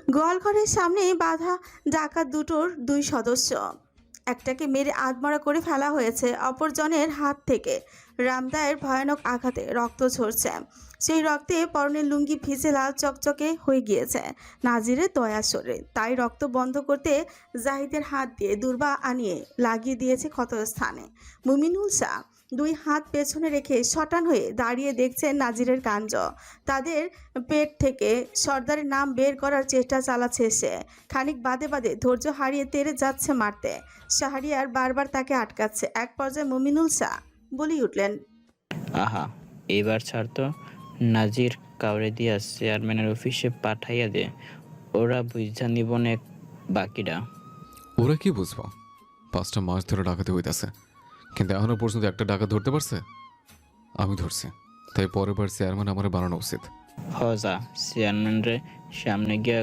গোয়ালঘরের সামনে বাঁধা ডাকাত দুটোর দুই সদস্য, একটাকে মেরে আধমরা করে ফেলা হয়েছে অপরজনের হাত থেকে। রামদায়ের ভয়ানক আঘাতে রক্ত ঝরছে, সেই রক্তে পরনের লুঙ্গি ভিজে লাল চকচকে হয়ে গিয়েছে নাজিরের দয়া সরে। তাই রক্ত বন্ধ করতে জাহিদের হাত দিয়ে দুর্বা আনিয়ে লাগিয়ে দিয়েছে ক্ষতস্থানে। মুমিনুল শাহ দুই হাত পেছনে রেখে শটান হয়ে দাঁড়িয়ে দেখছেন নাজিরের কাণ্ড। তাদের পেট থেকে সর্দারের নাম বের করার চেষ্টা চালাচ্ছে সে। খানিক বাদে বাদে ধৈর্য হারিয়ে তেড়ে যাচ্ছে মারতে। শাহরিয়ার বারবার তাকে আটকাচ্ছে। এক পর্যায়ে মুমিনুল শাহ বলেই উঠলেন, আহা, এবার ছাড় তো। নাজির কাউরে দিয়া চেয়ারম্যানের অফিসে পাঠাইয়া দে, ওরা বুঝা নিবনে বাকিটা। ওরা কি বুঝবো? 5টা মাস ধরে ডাকাতি হইতেছে, কিন্তু এখনো পর্যন্ত একটা ডাকাত ধরতে পারছে? আমি ধরছি, তাই পরের বার চেয়ারম্যান আমার বানানো উচিত। হজা চেয়ারম্যানরে সামনে গিয়া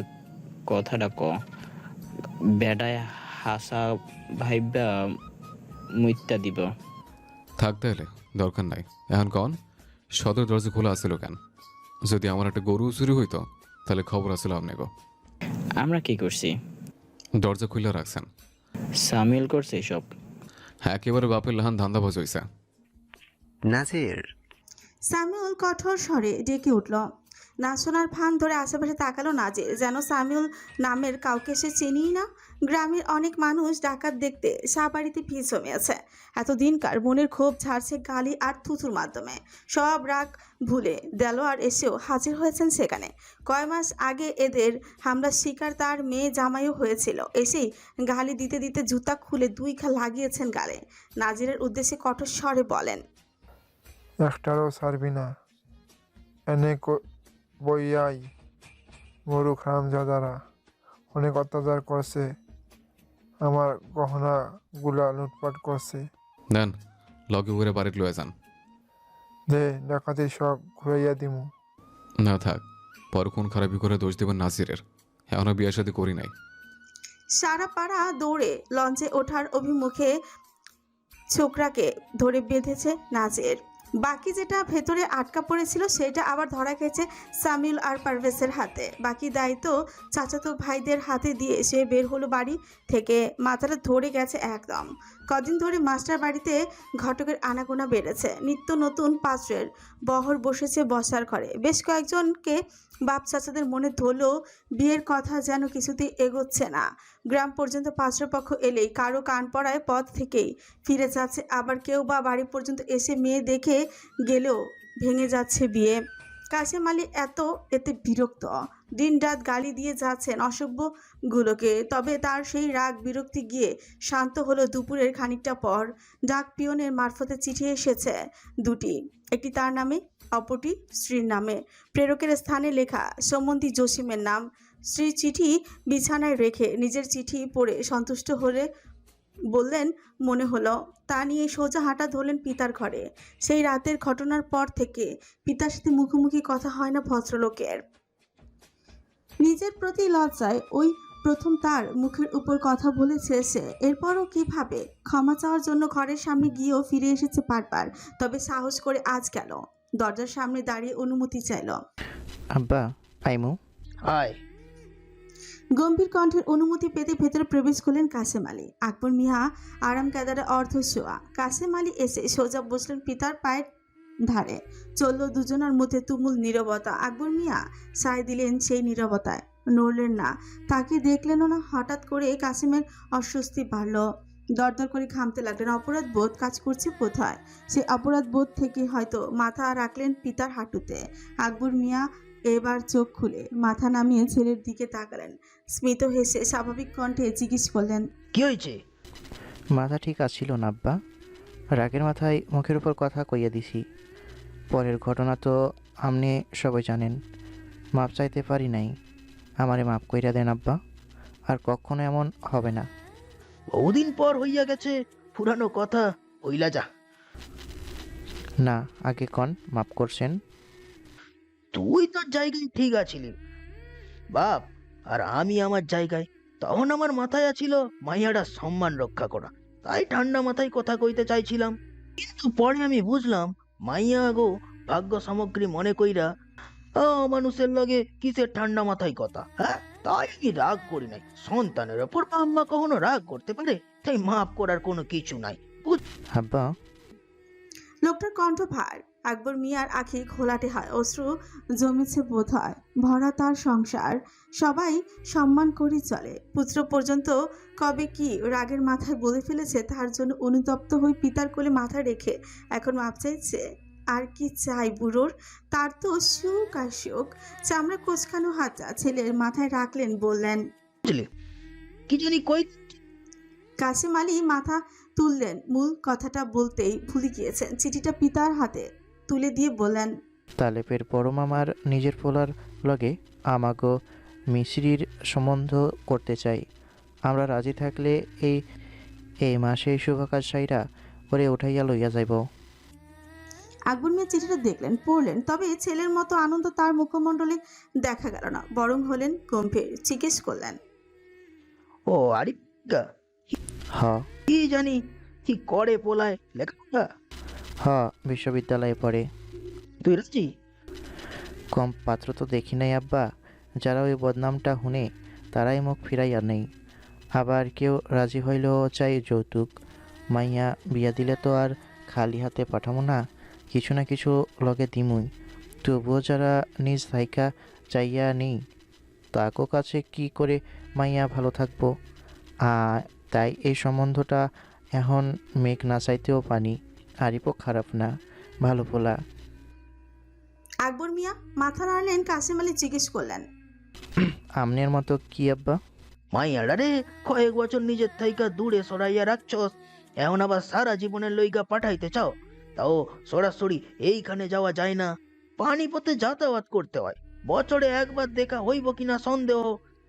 কথাটা ক, বেডায় হাসা ভাইবা মুইত্যা দিব। থাক তাহলে, দরকার নাই। এখন কন, সদর দরজা খোলা আসছিল কেন? যদি আমার একটা গরু চুরি হইতো তাহলে খবর আসলো আপনাকে। আমরা কি করছি? দরজা খুলে রাখছেন। সামিল করছে সব। একেবারে বাপের লাহান ধান্দাবাজ হইছে। নাজির, সামিউল কঠোর স্বরে ডেকে উঠল। না শোনার ভান ধরে আশেপাশে তাকালো নাজির, যেন সামিউল নামের কাউকে সে চিনিই না। গ্রামের অনেক মানুষ ডাকাত দেখতে সাবাড়িতে ভিড় জমিয়েছে। এতদিনকার মনের ক্ষোভ ঝাড়ছে গালি আর থুথুর মাধ্যমে। সব রাগ ভুলে দেলোয়ার এসেও হাজির হয়েছেন সেখানে। কয় মাস আগে এদের হামলার শিকার তার মেয়ে জামাইও হয়েছিল। এসেই গালি দিতে দিতে জুতা খুলে 2 ঘা লাগিয়েছেন গালে। নাজিরের উদ্দেশ্যে কঠোর স্বরে বলেন, একটারও ছাড়বি না। এনে বইয়াই গরু হারামজাদারা অনেক অত্যাচার করছে, আমার গহনাগুলা লুটপাট করছে। দেন, লগে করে বাড়িতে লয়ে যান। দে ডাকাতি সব ঘুরাইয়া দিমু। না থাক, পর কোন খারাপি করে দোষ দেবেন নাজিরের। এখনো বিয়ের সাথে করি নাই। সারা পাড়া দৌড়ে লঞ্চে ওঠার অভিমুখে ছোকরাকে ধরে বেঁধেছে নাজির। বাকি যেটা ভেতরে আটকা পড়েছিল সেটা আবার ধরা খেয়েছে সামিউল আর পারভেজের হাতে। বাকি দায়িত্ব চাচাতো ভাইদের হাতে দিয়ে সে বের হলো বাড়ি থেকে। মাথাটা ধরে গেছে একদম। কদিন ধরে মাস্টার বাড়িতে ঘটকের আনাগোনা বেড়েছে। নিত্য নতুন পাত্রের বহর বসেছে বসার ঘরে। বেশ কয়েকজনকে বাপ চাচাদের মনে ধরলেও বিয়ের কথা যেন কিছুতেই এগোচ্ছে না। গ্রাম পর্যন্ত পাত্রপক্ষ এলেই কারো কান পড়ায় পথ থেকেই ফিরে যাচ্ছে, আবার কেউ বা বাড়ি পর্যন্ত এসে মেয়ে দেখে গেলেও ভেঙে যাচ্ছে বিয়ে। কাশেম আলী এতে বিরক্ত। দিন রাত গালি দিয়ে যাচ্ছেন অসভ্যগুলোকে। তবে তার সেই রাগ বিরক্তি গিয়ে শান্ত হলো দুপুরের খানিকটা পর। ডাক পিয়নের মারফতে চিঠি এসেছে 2টি, একটি তার নামে, অপরটি স্ত্রীর নামে। প্রেরকের স্থানে লেখা সম্বন্ধী জসিমের নাম। স্ত্রী চিঠি বিছানায় রেখে নিজের চিঠি পড়ে সন্তুষ্ট হলে বললেন মনে হলো। তা নিয়ে সোজা হাঁটা ধরলেন পিতার ঘরে। সেই রাতের ঘটনার পর থেকে পিতার সাথে মুখোমুখি কথা হয় না ভদ্রলোকের। নিজের প্রতি লজ্জায় ওই প্রথম তার মুখের উপর কথা বলেছে সে। এরপরও কিভাবে ক্ষমা চাওয়ার জন্য ঘরের সামনে গিয়েও ফিরে এসেছে বারবার। তবে সাহস করে আজ গেল, দরজার সামনে দাঁড়িয়ে অনুমতি চাইল। আব্বা, আইমু। আয়। গম্ভীর কণ্ঠের অনুমতি পেতে ভেতরে প্রবেশ করলেন কাশেম আলী। আকবর মিয়া আরাম কাদারে অর্ধ শোয়া। কাশেম আলী এসে সোজা বসলেন পিতার পায়ের ধারে। চলল দুজনের মধ্যে তুমুল নীরবতা। আকবর মিয়া সায় দিলেন সেই নীরবতায়, নড়লেন না, তাকে দেখলেনও না। হঠাৎ করে কাশেমের অস্বস্তি বাড়ল। দরদর করে ঘামতে লাগলেন। অপরাধ বোধ কাজ করছে বোধহয়। সেই অপরাধ বোধ থেকে হয়তো মাথা রাখলেন পিতার হাঁটুতে। আকবর মিয়া এবার চোখ খুলে মাথা নামিয়ে ছেলের দিকে তাকালেন। স্মিত হেসে স্বাভাবিক কণ্ঠে জিজ্ঞেস করলেন, কি হয়েছে? মাথা ঠিক আছিল না আব্বা, রাগের মাথায় মুখের উপর কথা কইয়া দিছি। পরের ঘটনা তো আপনি সবাই জানেন। মাপ চাইতে পারি নাই, আমারে মাপ কইরা দেন আব্বা, আর কখনো এমন হবে না। বহুদিন পর হইয়া গেছে, পুরানো কথা ওইলা যা। না, আগে কন মাপ করছেন। তুই তোর জায়গায় ঠিক আছিলি বাপ, আর আমি আমার জায়গায়। তখন আমার মাথায় আছিল মাইয়াটার সম্মান রক্ষা করা, তাই ঠান্ডা মাথায় কথা কইতে চাইছিলাম। কিন্তু পরে আমি বুঝলাম মাইয়া গো ভাগ্য সামগ্রী মনে কইরা মানুষের লগে কিসের ঠান্ডা মাথায় কথা। হ্যাঁ, তাই আমি রাগ করি নাই। সন্তানের ওপর আম্মা কখনো রাগ করতে পারে? তাই মাফ করার কোনো কিছু নাই। আব্বা, লোকটার কণ্ঠ ভার। আকবর মিয়ার আঁখি ঘোলাটে হয়, অশ্রু জমেছে বোধ হয়। ভরা তার সংসার, সবাই সম্মান করে চলে। পুত্র পর্যন্ত কবে কি রাগের মাথায় বলে ফেলেছে, তার জন্য অনুতপ্ত হয়ে পিতার কোলে মাথা রেখে এখন মাপ চাইছে। আর কি চাই বুড়োর? তার তো সুখ আর সুখ। চামড়া কোচকানো হাতটা ছেলের মাথায় রাখলেন, বললেন, বুঝলি, কি জানি কই। কাসেম আলী মাথা তুললেন, মূল কথাটা বলতেই ভুলে গিয়েছেন। চিঠিটা পিতার হাতে তুলে দিয়ে বললেন, তালেপের বড় মামার নিজের পোলার লগে আমাগো মিশ্রির সম্বন্ধ করতে চাই। আমরা রাজি থাকলে এই এই মাসে শুভকাজ সাইরা ওরে উঠাইয়া লইয়া যাইব। আকবর মিয়া চিঠিটা দেখলেন, পড়লেন, তবে ছেলের মতো আনন্দ তার মুখমণ্ডলে দেখা গেল না, বরং হলেন গম্ভীর। জিজ্ঞেস করলেন, ও আরিফা, হ কি জানি কি করে পোলায় লেখাপড়া? হ বিশ্ববিদ্যালয়ে পড়ে। তুই রাজি? কম পাত্র তো দেখি নাই আব্বা। যারা ওই বদনামটা শুনে তারাই মুখ ফিরাইয়া নেই। আবার কেউ রাজি হইলেও চাই যৌতুক। মাইয়া বিয়া দিলে তো আর খালি হাতে পাঠাবো না, কিছু না কিছু লগে দিমুই। তবুও যারা নিজ থাইকা চাইয়া নেই, তাকো কাছে কি করে মাইয়া ভালো থাকবো। তাই এই সম্বন্ধটা এখন মেঘ না চাইতেও পানি। আরিপও খারাপ না, ভালো পোলা। আকবর মিয়া মাথা নাড়লেন। কাসেম আলী জিজ্ঞেস করলেন, আমনের মতো কি আব্বা? মাইয়াডা রে কয়েক বছর নিজের থাইকা দূরে সরাইয়া রাখছস, এখন আবার সারা জীবনের লইগা পাঠাইতে চাও? তাও সরাসরি এইখানে যাওয়া যায় না, পানিপথে যাতায়াত করতে হয়। বছরে একবার দেখা হইব কিনা সন্দেহ।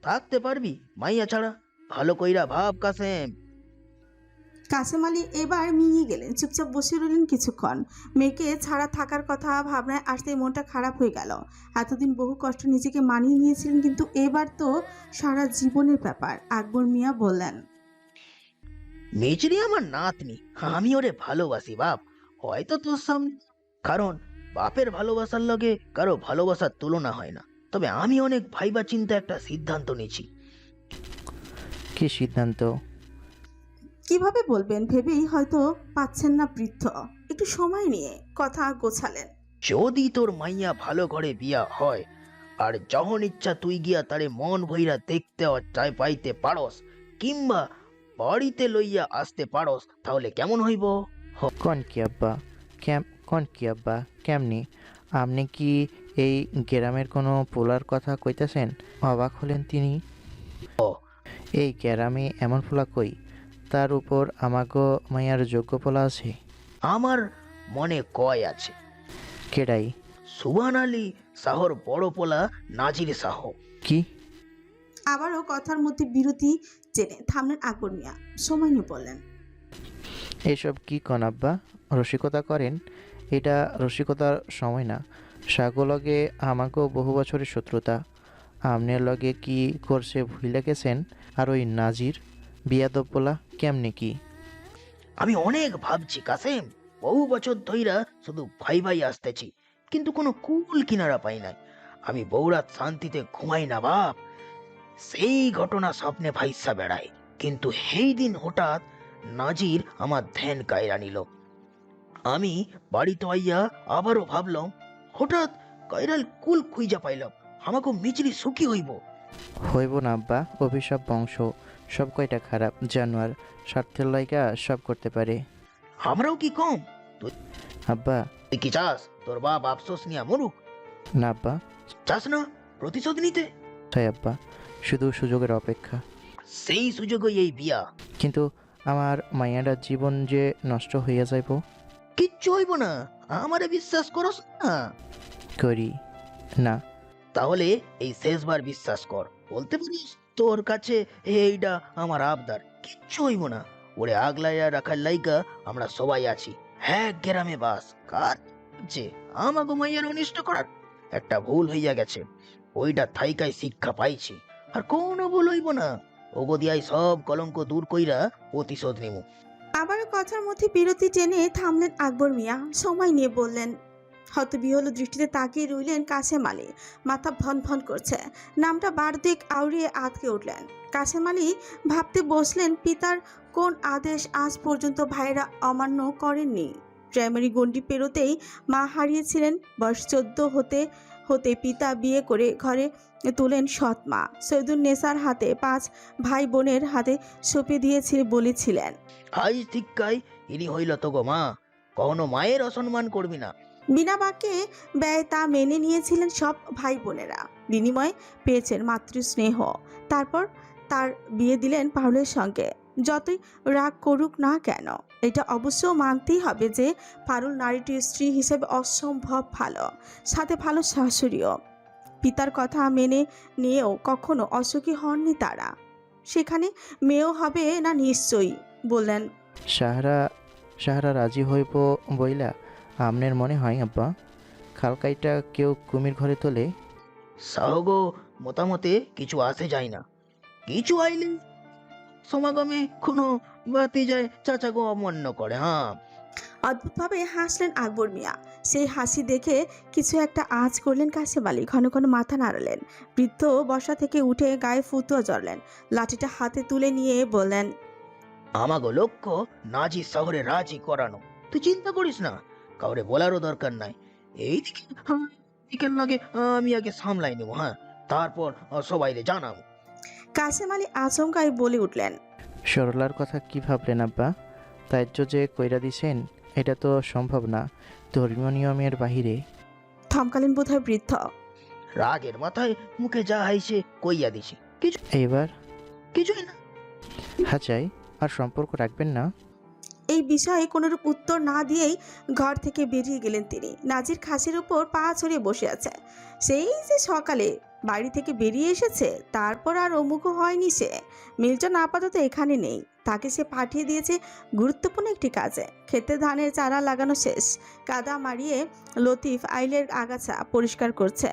থাকতে পারবি মাইয়া ছাড়া? ভালো কইরা ভাব কাসেম। কাসেম আলী এবার মিলিয়ে গেলেন, চুপচাপ বসে রইলেন কিছুক্ষণ। মেয়েকে ছাড়া থাকার কথা ভাবনায় আসতে মনটা খারাপ হয়ে গেল। এতদিন বহু কষ্ট নিজেকে মানিয়ে নিয়েছিলেন, কিন্তু এবার তো সারা জীবনের ব্যাপার। আকবর মিয়া বললেন, মেচরি আমার নাতনি, আমি ওরে ভালোবাসি বাপ। হয়তো তোর সামনে, কারণ বাপের ভালোবাসার লগে কারো ভালোবাসার তুলনা হয় না। তবে আমি অনেক ভাইবা চিন্তা একটা সিদ্ধান্ত নিয়েছি। কি সিদ্ধান্ত? কিভাবে বলবেন ভেবেই হয়তো পাচ্ছেন না বৃদ্ধ। একটু সময় নিয়ে কথা গোছালেন। যদি তোর মাইয়া ভালো ঘরে বিয়া হয়, আর যখন ইচ্ছা তুই গিয়া তারে মন ভইরা দেখতে চাই পাইতে পারস, কিংবা বাড়িতে লইয়া আসতে পারস, তাহলে কেমন হইব? কন কি আব্বা? কন কি আব্বা? কেমনি? আপনি কি এই গ্রামের কোনো পোলার কথা কইতেছেন? অবাক হলেন তিনি। ও। এই গ্রামে এমন পোলা কই? তার উপর আমাগো মাইয়ার যোগ্য পোলা আছে। আমার মনে কয় আছে। কেডাই? সুবহান আলী শাহর বড় পোলা নাজির শাহ। কি? আবারও কথার মধ্যে বিরতি টেনে থামলেন আকবর মিয়া। সময় নিয়ে বললেন, এসব কি কন আব্বা? রসিকতা করেন? এটা রসিকতার সময় না। সাগো লগে আমাকেও বহু বছরের শত্রুতা। আমনের লগে কি করছে ভুলে গেছেন? আর ওই নাজির বিয়াদব পোলা কেমনে কি? আমি অনেক ভাবছি কাসেম, বহু বছর ধইরা শুধু ভাই ভাই আসতেছি, কিন্তু কোনো কুল কিনারা পাই নাই। আমি বৌরাত শান্তিতে ঘুমাই না বাপ। সেই ঘটনা স্বপ্নে ভাইসা বেড়ায়, কিন্তু সেই দিন হঠাৎ নাজির আমার ধ্যান কায়রা নিল। আমি বাড়িতে আইয়া আবারও ভাবলাম, হঠাৎ কায়রাল কুল খুঁজা পাইলাম, আমাকে মিচড়ি সুখী হইব। হইব না আব্বা, অভিশাপ বংশ। সব কয়টা খারাপ জানোয়ার, স্বার্থের লাইগা সব করতে পারে। আমরাও কি কম? আব্বা। তুই কি চাস তোর বাপ আফসোস নিয়া মরুক? না আব্বা। চাস না প্রতিশোধ নিতে? তাই আব্বা, শুধু সুযোগের অপেক্ষা। সেই সুযোগই এই বিয়া। কিন্তু আমার মাইয়াটার জীবন যে নষ্ট হইয়া যাইব। কিচ্ছু হইব না, আমারে বিশ্বাস করস না? করি না। তাহলে এই শেষবার বিশ্বাস কর, বলতে পারিস তোর কাছে এইটা আমার আবদার। কিচ্ছু হইব না, ওরে আগলাইয়া রাখার লাইগা আমরা সবাই আছি। হ্যাঁ গ্রামে বাস কার যে আমাকে মাইয়ার অনিষ্ট করার একটা ভুল হইয়া গেছে, ওইটা থাইকাই শিক্ষা পাইছি। আর কোনো ভুল হইব না, ওগো দিয়াই সব কলঙ্ক দূর কইরা প্রতিশোধ নিমু। আবারও কথার মধ্যে বিরতি টেনে থামলেন আকবর মিয়া। সময় নিয়ে বললেন, হতবিহ্বল দৃষ্টিতে তাকিয়ে রইলেন কাশেম আলী। মাথা ভন ভন করছে। নামটা বার দিক আউড়িয়ে আটকে উঠলেন। কাশেম আলী ভাবতে বসলেন, পিতার কোন আদেশ আজ পর্যন্ত ভাইরা অমান্য করেননি। প্রাইমারি গণ্ডি পেরোতেই মা হারিয়েছিলেন। বয়স 14 হতে হতে পিতা বিয়ে করে ঘরে তুলেন সৎ মা। সৈয়দুন নেসার হাতে 5 ভাই বোনের হাতে সঁপে দিয়েছিলেন, বলেছিলেন, আজ ঠিকাই ইনি হইল তো গো মা, কখনো মায়ের অসম্মান করবি না। বিনা বাক্যে ব্যয় তা মেনে নিয়েছিলেন সব ভাই বোনেরা। বিনিময়ে পেয়েছেন মাতৃ স্নেহ। তারপর তার বিয়ে দিলেন পারুলের সঙ্গে। যতই রাগ করুক না কেন, এটা অবশ্য মানতেই হবে যে পারুল নারীটির স্ত্রী হিসেবে অসম্ভব ভালো, সাথে ভালো শাশুড়িও। পিতার কথা মেনে নিয়েও কখনো অসুখী হননি তারা। সেখানে মেয়েও হবে না নিশ্চয়ই। বললেন, সাহারা রাজি হইব বইলা আমনের মনে হয় আব্বা? খালকাইটা কেউ কুমির ঘরে তোলে? সাহগো মতামতে কিছু আসে যায় না। কিছু আইলে সমাগমে কোনো বাতি যায় চাচাগো অমান্য করে। হ্যাঁ, অদ্ভুতভাবে হাসলেন আকবর মিয়া। সেই হাসি দেখে কিছু একটা আঁচ করলেন কাশেম আলী। ঘন ঘন মাথা নাড়ালেন। বৃদ্ধ বসা থেকে উঠে গায়ে ফুতুয়া জড়লেন। লাঠিটা হাতে তুলে নিয়ে বললেন, আমাগো লক্ষ্য নাজির শহরে রাজি করানো। তুই চিন্তা করিস না, কাউরে বলারও দরকার নাই। এইদিকে দিকের লাগে আমি আগে সামলাই নেবো। হ্যাঁ, তারপর সবাইরে জানাবো। কাশেম আলী আচমকাই বলে উঠলেন, সরলার কথা কি ভাবলেন আব্বা? ত্যায্য যে কইরা দিছেন, এটা তো সম্ভব না ধর্মীয় নিয়মের বাহিরে। থমকালেন বোধহয় বৃদ্ধ। রাগের মাথায় মুখে যা হাইছে কইয়া দিছি। এইবার কিছুই না। হাচাই আর সম্পর্ক রাখবেন না? এই বিষয়ে কোনোরূপ উত্তর না দিয়েই ঘর থেকে বেরিয়ে গেলেন তিনি। নাজির খাসির উপর পা ছড়িয়ে বসে আছে। সেই যে সকালে বাড়ি থেকে বেরিয়ে এসেছে, তারপর আর অমুখ হয়নি সে। মিল্টন আপাতত এখানে নেই। তাকে সে পাঠিয়ে দিয়েছে গুরুত্বপূর্ণ একটি কাজে। ক্ষেতে ধানের চারা লাগানো শেষ। কাদা মারিয়ে লতিফ আইলের আগাছা পরিষ্কার করছে।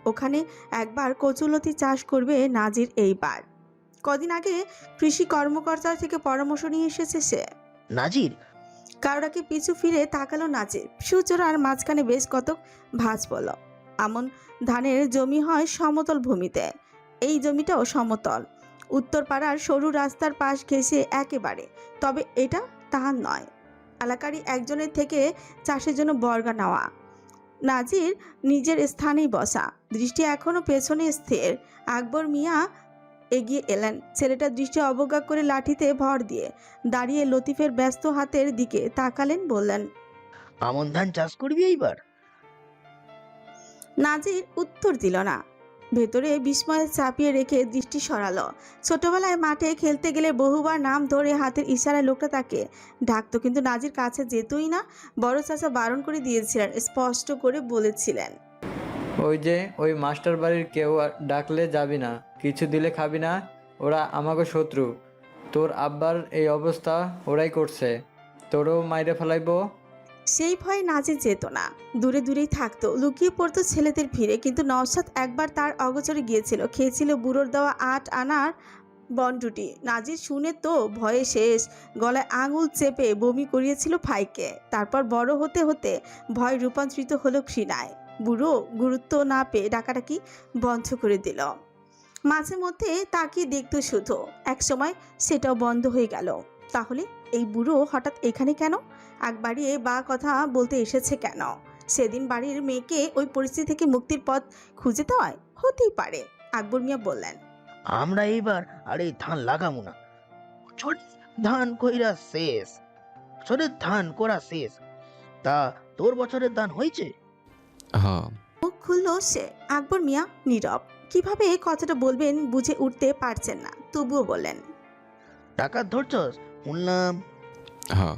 ওখানে একবার কচুলতি চাষ করবে নাজির এইবার। কদিন আগে কৃষি কর্মকর্তার থেকে পরামর্শ নিয়ে এসেছে সে। নাজির কারোরাকে পিছু ফিরে তাকালো নাজির। সুচোরার মাঝখানে বেশ কত ভাঁজ পড়ল। আমন ধানের জমি হয় সমতল ভূমিতে। এই জমিটাও সমতল। উত্তর পাড়ার সরু রাস্তার পাশ ঘেঁষে একেবারে। তবে এটা তাহার নয়, এলাকারই একজনের থেকে চাষের জন্য বর্গা নেওয়া। নাজির নিজের স্থানেই বসা, দৃষ্টি এখনো পেছনে স্থির। আকবর মিয়া এগিয়ে এলেন। ছেলেটার দৃষ্টি অবজ্ঞা করে লাঠিতে ভর দিয়ে দাঁড়িয়ে লতিফের ব্যস্ত হাতের দিকে তাকালেন। বললেন, আমন ধান চাষ করবি এইবার? নাজির উত্তর দিল না। ভেতরে বিস্ময়ে চাপিয়ে রেখে দৃষ্টি সরালো। ছোটবেলায় মাঠে খেলতে গেলে বহুবার নাম ধরে হাতের ইশারায় লোকটা তাকে ডাকতো, কিন্তু নাজির কাছে যেতই না। বড় চাচা বারণ করে দিয়েছিলেন, স্পষ্ট করে বলেছিলেন, ওই যে ওই মাস্টার বাড়ির কেউ ডাকলে যাবি না, কিছু দিলে খাবি না, ওরা আমাকে শত্রু। তোর আব্বার এই অবস্থা ওরাই করছে, তোরও মাইরে ফেলাইবো। সেই ভয়ে নাজির যেত না, দূরে দূরেই থাকতো, লুকিয়ে পড়তো ছেলেদের ভিড়ে। কিন্তু নওশাদ একবার তার অগোচরে গিয়েছিল, খেয়েছিল বুড়োর দেওয়া 8 আনার বনরুটি। নাজির শুনে তো ভয়ে শেষ, গলায় আঙুল চেপে বমি করিয়েছিল ভাইকে। তারপর বড় হতে হতে ভয় রূপান্তরিত হলো ঘৃণায়। বুড়ো গুরুত্ব না পেয়ে ডাকাডাকি বন্ধ করে দিল। মাঝে মধ্যে তাকিয়ে দেখতো শুধু, এক সময় সেটাও বন্ধ হয়ে গেল। তাহলে এই বুড়ো হঠাৎ এখানে কেন? আগ বাড়িয়ে বা কথা বলতে এসেছে কেন? সেদিন বাড়ির মেয়েকে ওই পরিস্থিতি থেকে মুক্তির পথ খুঁজে দেওয়ায় হতেই পারে। আকবর মিয়া বললেন, আমরা এইবার আর এই ধান লাগামু না। ধান কইরা শেষ, বছরের ধান করা শেষ। তা তোর বছরের ধান হয়েছে? হ্যাঁ। মুখ খুলল সে। আকবর মিয়া নীরব। কিভাবে কথাটা বলবেন বুঝে উঠতে পারছেন না, তবুও বললেন, টাকা ধরছস শুনলাম। হ্যাঁ।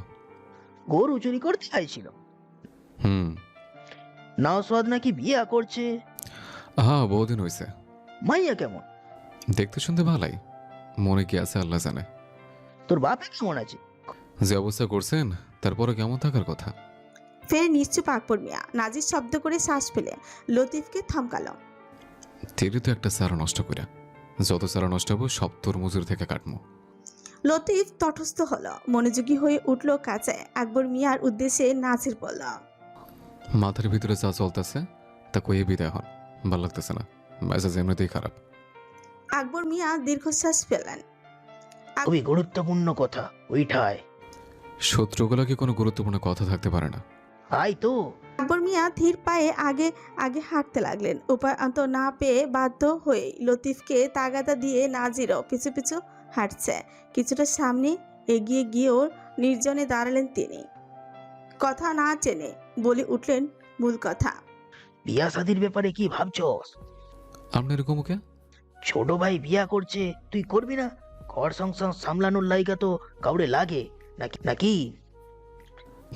গরু চুরি করতে চাইছিল। হুম। নাওসাদ নাকি বিয়া করছে। হ্যাঁ, বহুদিন হয়েছে। মাইয়া কেমন? দেখতে শুনতে ভালাই, মনে কি আছে আল্লাহ জানে। তোর বাপে কেমন আছে? যে অবস্থা করছেন তারপরে কেমন থাকার কথা। ফের নিশ্চুপ আকবর মিয়া। নাজির শব্দ করে শ্বাস ফেলে লতিফকে থমকালো। তেরি তো একটা চারা নষ্ট করে, যত চারা নষ্ট হবো সব তোর মজুর থেকে কাটমো। লতিফ তটস্থ হলো, মনোযোগী হয়ে উঠল কাছে। আকবর মিয়ার উদ্দেশ্যে নাজির বলল, মাথার ভিতরে যা চলতেছে তা কয়ে বিদায় হন, ভাল লাগতেছে না, মেজাজ এমনিতেই খারাপ। আকবর মিয়া দীর্ঘশ্বাস ফেলেন। খুবই গুরুত্বপূর্ণ কথা ওইটায়। শত্রুগুলো কি কোনো গুরুত্বপূর্ণ কথা থাকতে পারে না? আই তো। আকবর মিয়া ধীর পায়ে আগে আগে হাঁটতে লাগলেন। উপায়ন্ত না পেয়ে বাধ্য হয়ে লতিফকে তাগাদা দিয়ে নাজিরও পিছু পিছু হাঁটছে। কিছুটা সামনে এগিয়ে গিয়েও নির্জনে দাঁড়ালেন তিনি। কথা না চেনে বলে উঠলেন মূল কথা। বিয়া শাদির ব্যাপারে কি ভাবছস? আপনি এরকম কে? ছোট ভাই বিয়া করছে, তুই করবি না? ঘর সংসার সামলানোর লাইগা তো কাউরে লাগে নাকি নাকি?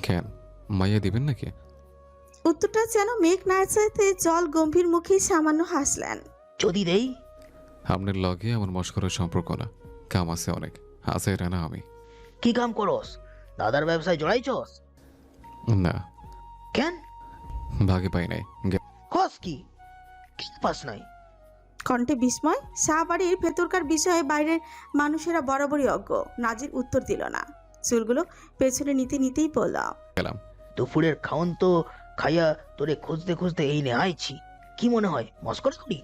কেন, মাইয়া দিবেন নাকি? উত্তরটা যেন মেঘ না চাইতে জল গম্ভীর মুখেই সামান্য হাসলেন। যদি দেই? আপনার লগে আমার মস্করের সম্পর্ক না, কাম আছে অনেক, আছে এটা না আমি। কি কাম করস? দাদার ব্যবসায় জড়াইছস? না, কেন? ভাগে পাই নাই। কস কি? কি পাস নাই? কণ্ঠে বিস্ময়। শাহবাড়ির ভেতরকার বিষয়ে বাইরের মানুষেরা বরাবরই অজ্ঞ। নাজির উত্তর দিল না, চুলগুলো পেছনে নিতে নিতেই বলল, গেলাম। দুপুরের খাওন তো খাইয়া তোরে খুঁজতে খুঁজতে এই নে আইছি। কি মনে হয় মস্কর করি?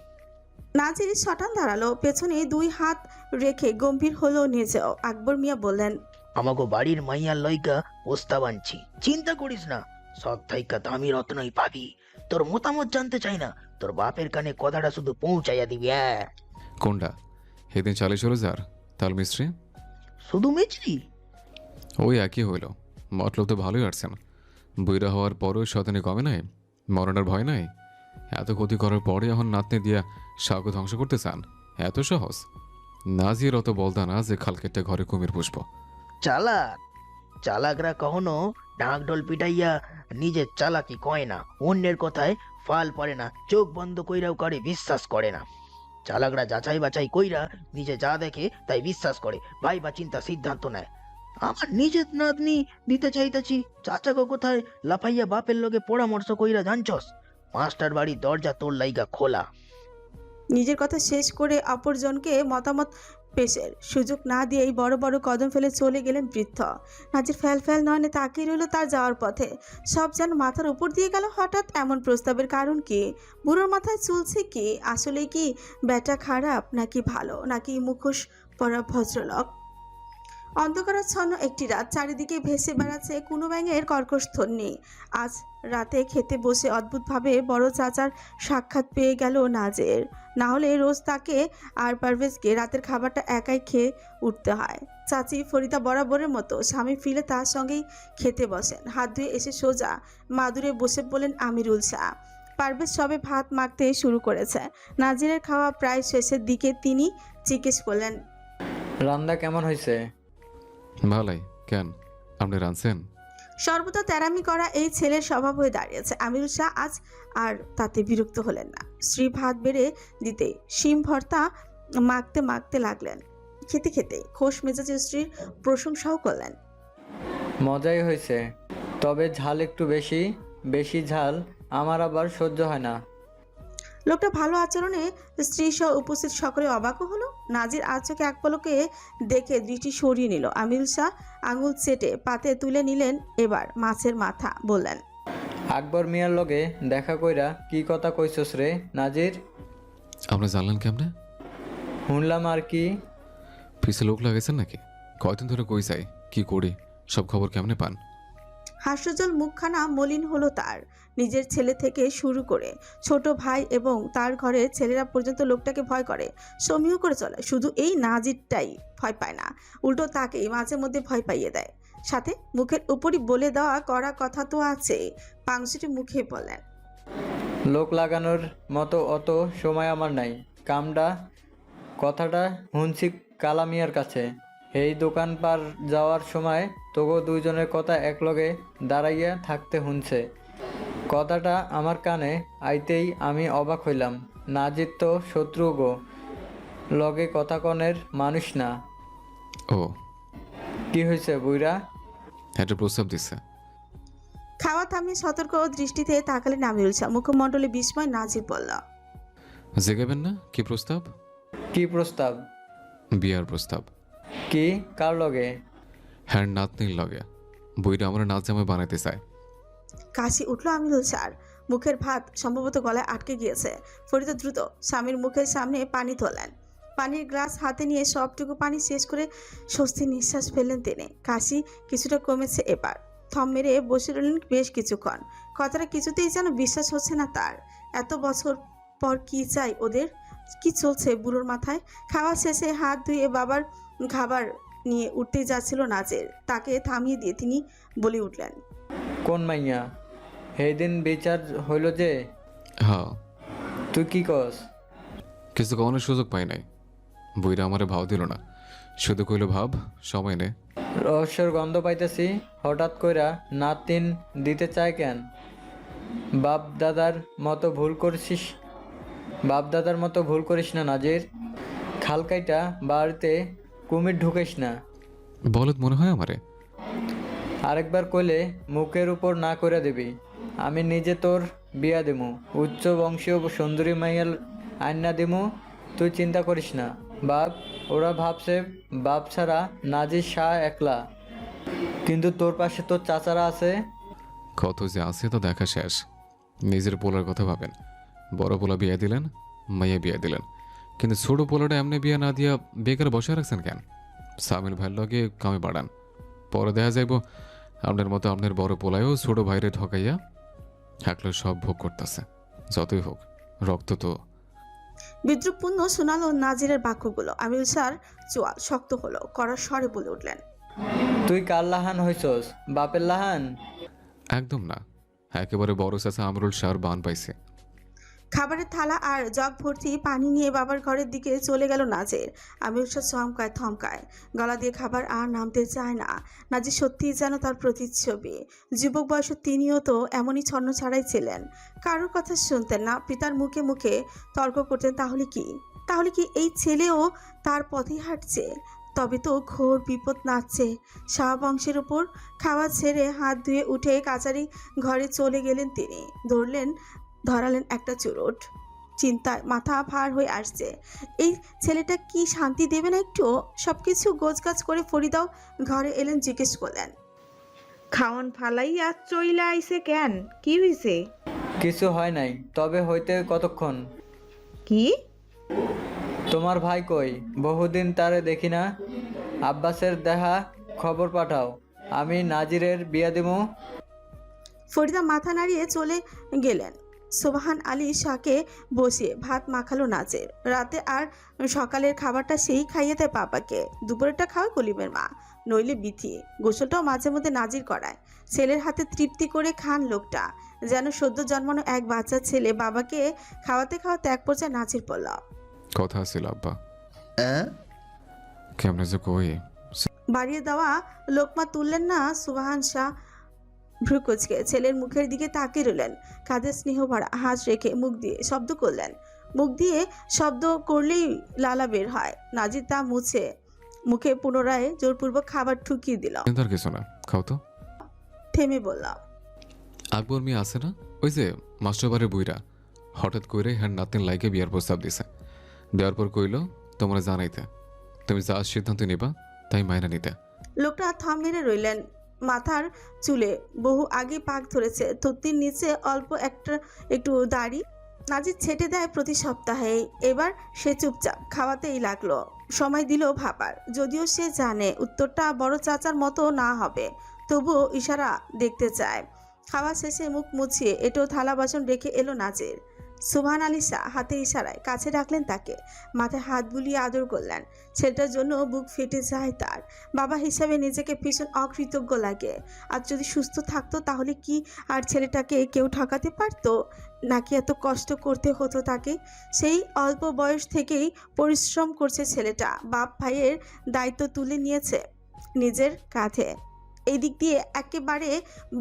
নাজির শটান দাঁড়ালো, পেছনে দুই হাত রেখে গম্ভীর হলো নিজেও। আকবর মিয়া বললেন, আমাগো বাড়ির মাইয়ার লইগা প্রস্তাব আনছি, চিন্তা করিস না। সব থাইকা দামি রত্নই পাবি। তোর মতামত জানতে চাই না, তোর বাপের কানে কথাটা শুধু পৌঁছাইয়া দিবি। কোনটা? সেদিন 40,000 তাল মিস্ত্রি? শুধু মিছরি? ওই একই হইল, মতলব তো ভালোই আসছেন। বুইরা হওয়ার পরও শতানি কমে নাই, মরণের ভয় নাই। এত ক্ষতি করার পরে এখন নাতনি দিয়া সাগু ধ্বংস করতে চান? এত সহজ? নাজির অত বলতা না যে খালকেটটা ঘরে কুমির পুষব। চালাক চালাকরা কখনো ঢাক ঢোল পিটাইয়া নিজের চালাকি কয় না, অন্যের কথায় ফাল পড়ে না, চোখ বন্ধ কইরাও করে বিশ্বাস করে না। চালাকরা যাচাই বাছাই কইরা নিজে যা দেখে তাই বিশ্বাস করে, ভাই বা চিন্তা সিদ্ধান্ত নেয়। আমার নিজের নাতনি দিতে চাইতাছি, চাচাকে কোথায় লাফাইয়া বাপের লগে পরামর্শ কইরা জানছস? মাস্টার বাড়ির দরজা তোর লাইগা খোলা। নিজের কথা শেষ করে অপরজনকে মতামত পেশের সুযোগ না দিয়েই বড় বড় কদম ফেলে চলে গেলেন বৃদ্ধ। নাজির ফ্যাল ফ্যাল নয়নে তাকিয়ে রইল তার যাওয়ার পথে। সব যেন মাথার উপর দিয়ে গেল। হঠাৎ এমন প্রস্তাবের কারণ কি? বুড়োর মাথায় চলছে কি? আসলে কি ব্যাটা খারাপ নাকি ভালো, নাকি মুখোশ পরা ভদ্রলোক? অন্ধকারাচ্ছন্ন একটি রাত, চারিদিকে ভেসে বেড়াচ্ছে কোনো ব্যাঙের কর্কশ ধ্বনি। আজ রাতে খেতে বসে অদ্ভুতভাবে বড় চাচার সাক্ষাৎ পেয়ে গেল নাজের। না হলে রোজ তাকে আর পারভেজকে রাতের খাবারটা একাই খেয়ে উঠতে হয়। চাচি ফরিদা বরাবরের মতো স্বামী ফিরে তার সঙ্গেই খেতে বসেন। হাত ধুয়ে এসে সোজা মাদুরে বসে বলেন আমিরুল শাহ। পারভেজ সবে ভাত মাখতে শুরু করেছে। নাজিরের খাওয়া প্রায় শেষের দিকে। তিনি জিজ্ঞেস করলেন, রান্না কেমন হয়েছে? ভালাই। কেন, আপনি রাঁধছেন? সর্বদা তেরামি করা এই ছেলের স্বভাব হয়ে দাঁড়িয়েছে। আমিরুল শাহ আজ আর তাতে বিরক্ত হলেন না। স্ত্রী ভাত বেড়ে দিতে শিম ভর্তা মাখতে মাখতে লাগলেন। খেতে খেতে খোশ মেজাজে স্ত্রীর প্রশংসাও করলেন। মজাই হয়েছে, তবে ঝাল একটু বেশি। বেশি ঝাল আমার আবার সহ্য হয় না। লোকটা ভালো আচরণে স্ত্রী সহ উপস্থিত সকলে অবাকও হলো। নাজির আচকে এক পলকে দেখে দৃষ্টি সরিয়ে নিল। আমিরুল শাহ আঙুল চেটে পাতে তুলে নিলেন এবার মাছের মাথা। বললেন, আকবর মিয়ার লগে দেখা কইরা কি কথা কইছস রে নাজির? আপনি জানলেন কেমনে? শুনলাম আর কি। পিছে লোক লাগাইছেন নাকি? কয়দিন ধরে কই যাই, কি করি, সব খবর কেমনে পান? হাস্যজল মুখখানা মলিন হলো তার। নিজের ছেলে থেকে শুরু করে ছোট ভাই এবং তার ঘরের ছেলেরা পর্যন্ত লোকটাকে ভয় করে, সমীহ করে চলে। শুধু এই নাজিরটাই ভয় পায় না, উল্টো তাকেই মাঝে মধ্যে ভয় পাইয়ে দেয়। সাথে মুখের উপরই বলে দেওয়া করা কথা তো আছে। পাংশুটি মুখে বলেন, লোক লাগানোর মতো অত সময় আমার নাই। কামডা কথাটা শুনছি কালা মিয়ার কাছে। এই দোকান পার যাওয়ার সময় তোগো দুইজনের কথা একলগে দাঁড়াইয়া থাকতে শুনছে। কথাটা আমার কানে আইতেই আমি অবাক হইলাম। নাজির তো শত্রু গো, লগে কথা কনের মানুষ না। ও, কি হয়েছে বুইরা? একটা প্রস্তাব দিচ্ছে। খাওয়া থামিয়ে সতর্ক দৃষ্টিতে তাকালেন আমিরুল শাহ। মুখমণ্ডলে বিস্ময়। নাজির বলল, জেগেবেন না? কি প্রস্তাব? কি প্রস্তাব? বিয়ার প্রস্তাব। কি, কার লগে? হ্যাঁ, নাতনির লগে। বইটা আমরা নাচ জামাই বানাইতে চাই। কাশি উঠল আমিরুল স্যার। মুখের ভাত সম্ভবত গলায় আটকে গিয়েছে। ফরিদা দ্রুত স্বামীর মুখের সামনে পানি তোলেন। পানির গ্লাস হাতে নিয়ে সবটুকু পানি শেষ করে স্বস্তির নিঃশ্বাস ফেললেন তিনি। কাশি কিছুটা কমেছে এবার। থম মেরে বসে রইলেন বেশ কিছুক্ষণ। কথাটা কিছুতেই যেন বিশ্বাস হচ্ছে না তার। এত বছর পর কি চাই ওদের, কি চলছে বুড়োর মাথায়? খাওয়া শেষে হাত ধুয়ে বাবার খাবার নিয়ে উঠতেই যাচ্ছিল নাজের। তাকে থামিয়ে দিয়ে তিনি বলে উঠলেন, কোন মাইয়া? সেই দিন বিচার হইল যে, হ্যাঁ, তুই কি কস? কিছু কখনোর সুযোগ পাই নাই। বইরা আমারে ভাব দিল না, শুধু কইল ভাব, সময় নে। রহস্যর গন্ধ পাইতেছি। হঠাৎ কইরা নাতিন দিতে চায় কেন? বাপ দাদার মতো ভুল করিস না নাজির। খালকাইটা বাড়িতে কুমির ঢুকিস না। বলত মনে হয় আমারে। আরেকবার কইলে মুখের উপর না করে দিবি। আমি নিজে তোর বিয়া দিমু, উচ্চ বংশীয় সুন্দরী মাইয়াল আইনা দিমু। তুই চিন্তা করিস না বাপ। ওরা ভাবছে বাপ ছাড়া নাজির শাহ একলা, কিন্তু তোর পাশে তোর চাচারা আছে। কত যে আছে তো দেখা শেষ। নিজের পোলার কথা ভাবেন। বড় পোলা বিয়ে দিলেন, মাইয়া বিয়ে দিলেন, কিন্তু ছোট পোলাটা এমনি বিয়ে না দিয়া বেকার বসে রাখছেন কেন? সামিল ভাইয়ের লগে কামে বাড়ান। পরে দেখা যাইব আপনার মতো আপনার বড় পোলায়ও ছোট ভাইরে ঠকাইয়া থাকলে সব ভোগ করতেছে। যতই হোক, রক্ত তো। বিদ্রুপপূর্ণ শোনালো নাজিরের বাক্যগুলো। আমিরুল স্যার চোয়াল শক্ত হলো, কড়া স্বরে বলে উঠলেন, তুই কার লাহান হইছস? বাপের লাহান? একদম না, একেবারে বড় চাচা আমরুল শাহর বান পাইছে। খাবারের থালা আর জগ ভর্তি পানি নিয়ে বাবার ঘরের দিকে চলে গেল নাজের। আমিরুল স্যার থমকায়। গলা দিয়ে খাবার আর নামতে চায় না। নাজির সত্যিই যেন তার প্রতিচ্ছবি। যুবক বয়সে তিনিও তো এমনই ছন্ন ছাড়াই ছিলেন। কারোর কথা শুনতেন না, পিতার মুখে মুখে তর্ক করতেন। তাহলে কি এই ছেলেও তার পথেই হাঁটছে? তবে তো ঘোর বিপদ নাচছে শাহ বংশের উপর। খাওয়া ছেড়ে হাত ধুয়ে উঠে কাচারি ঘরে চলে গেলেন তিনি। ধরালেন একটা চুরুট। চিন্তায় মাথা ভার হয়ে আসছে। এই ছেলেটা কি শান্তি দেবে না একটু? সবকিছু গোছগাছ করে ফরিদাও ঘরে এলেন। জিজ্ঞেস করলেন, খাওন ফালাইয়া চইলা আইছে কেন? কি হইছে? কিছু হয় নাই, তবে হইতে কতক্ষণ? কি? তোমার ভাই কই? বহুদিন তারে দেখি না। আব্বাসের দেখা খবর পাঠাও, আমি নাজিরের বিয়া দিমু। ফরিদা মাথা নাড়িয়ে চলে গেলেন। সোবাহান আলী শাকে বসিয়ে ভাত মাখালো নাজের। রাতে আর সকালের খাবারটা সেই খাইয়ে দেয় বাবাকে। দুপুরেরটা খাওয়ায় কলিমের মা, নইলে বিথি। গোসলটাও মাঝে মধ্যে নাজির করায়। ছেলের হাতে তৃপ্তি করে খান লোকটা। যেন সদ্য জন্মানো এক বাচ্চা ছেলে। বাবাকে খাওয়াতে খাওয়াতে এক পর্যায়ে নাজির পড়ল। কথা ছিল আব্বা, কেমনে যে কই। বাড়িয়ে দেওয়া লোকমা তুললেন না সুবাহান শাহ। ভ্রুকুচকে ছেলের মুখের দিকে তাকিয়ে রইলেন। কাঁধে স্নেহ ভরা হাত রেখে মুখ দিয়ে শব্দ করলেই লালা বের হয়। নাজির তা মুছে মুখে পুনরায় জোরপূর্বক খাবার ঠুকিয়ে দিল। চিন্তার কিছু না, খাও তো। থেমে বলল, আকবর মিয়া আছে না, ওই যে মাস্টারবাড়ির বুইরা, হঠাৎ কইরে হ্যাঁ নাতিন লাইকে বিয়ার প্রস্তাব দিছে। দেওয়ার পর কইল তোমরা জানাইতে, তুমি যা সিদ্ধান্ত নিবা তাই মাইনা নিতে। লোকটা থাম মেরে রইলেন। মাথার চুলে বহু আগে পাক ধরেছে। থুতনির নিচে অল্প একটু দাড়ি। নাজির ছেটে দেয় প্রতি সপ্তাহে। এবার সে চুপচাপ খাওয়াতেই লাগলো। সময় দিল ভাবার। যদিও সে জানে উত্তরটা বড় চাচার মতো না হবে, তবুও ইশারা দেখতে চায়। খাওয়া শেষে মুখ মুছিয়ে এটো থালা বাসন রেখে এলো নাজির। সুবহান আলী শাহ হাতের ইশারায় কাছে রাখলেন তাকে। মাথায় হাত বুলিয়ে আদর করলেন। ছেলেটার জন্য বুক ফেটে যায় তার। বাবা হিসাবে নিজেকে ভীষণ অকৃতজ্ঞ লাগে। আর যদি সুস্থ থাকতো তাহলে কি আর ছেলেটাকে কেউ ঠকাতে পারতো? নাকি এত কষ্ট করতে হতো তাকে? সেই অল্প বয়স থেকেই পরিশ্রম করছে ছেলেটা। বাপ ভাইয়ের দায়িত্ব তুলে নিয়েছে নিজের কাঁধে। এই দিক দিয়ে একেবারে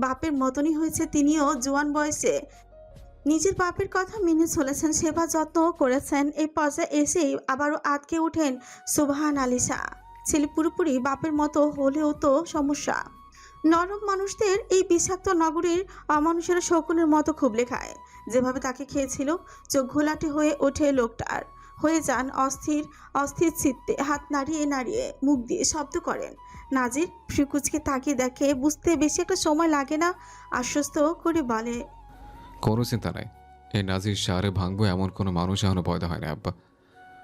বাপের মতনই হয়েছে তিনিও। জোয়ান বয়সে নিজের বাপের কথা মেনে চলেছেন, সেবা যত্ন করেছেন। এই পর্যায়ে এসেই আবারও আটকে ওঠেন সুবহান আলী শাহ। ছেলে পুরোপুরি বাপের মতো হলেও তো সমস্যা। নরম মানুষদের এই বিষাক্ত নগরীর অমানুষেরা শকুনের মতো খুবলে খায়। যেভাবে তাকে খেয়েছিল, চোখ ঘোলাটে হয়ে ওঠে লোকটার। হয়ে যান অস্থির অস্থির চিত্তে, হাত নাড়িয়ে নাড়িয়ে মুখ দিয়ে শব্দ করেন। নাজির ফ্রিকুচকে তাকিয়ে দেখে, বুঝতে বেশি একটা সময় লাগে না, আশ্বস্ত করে বলে, কোনো চিন্তা নাই, এই নাজির সারে ভাঙবো এমন কোনো মানুষ এখনো পয়দা হয় না আব্বা।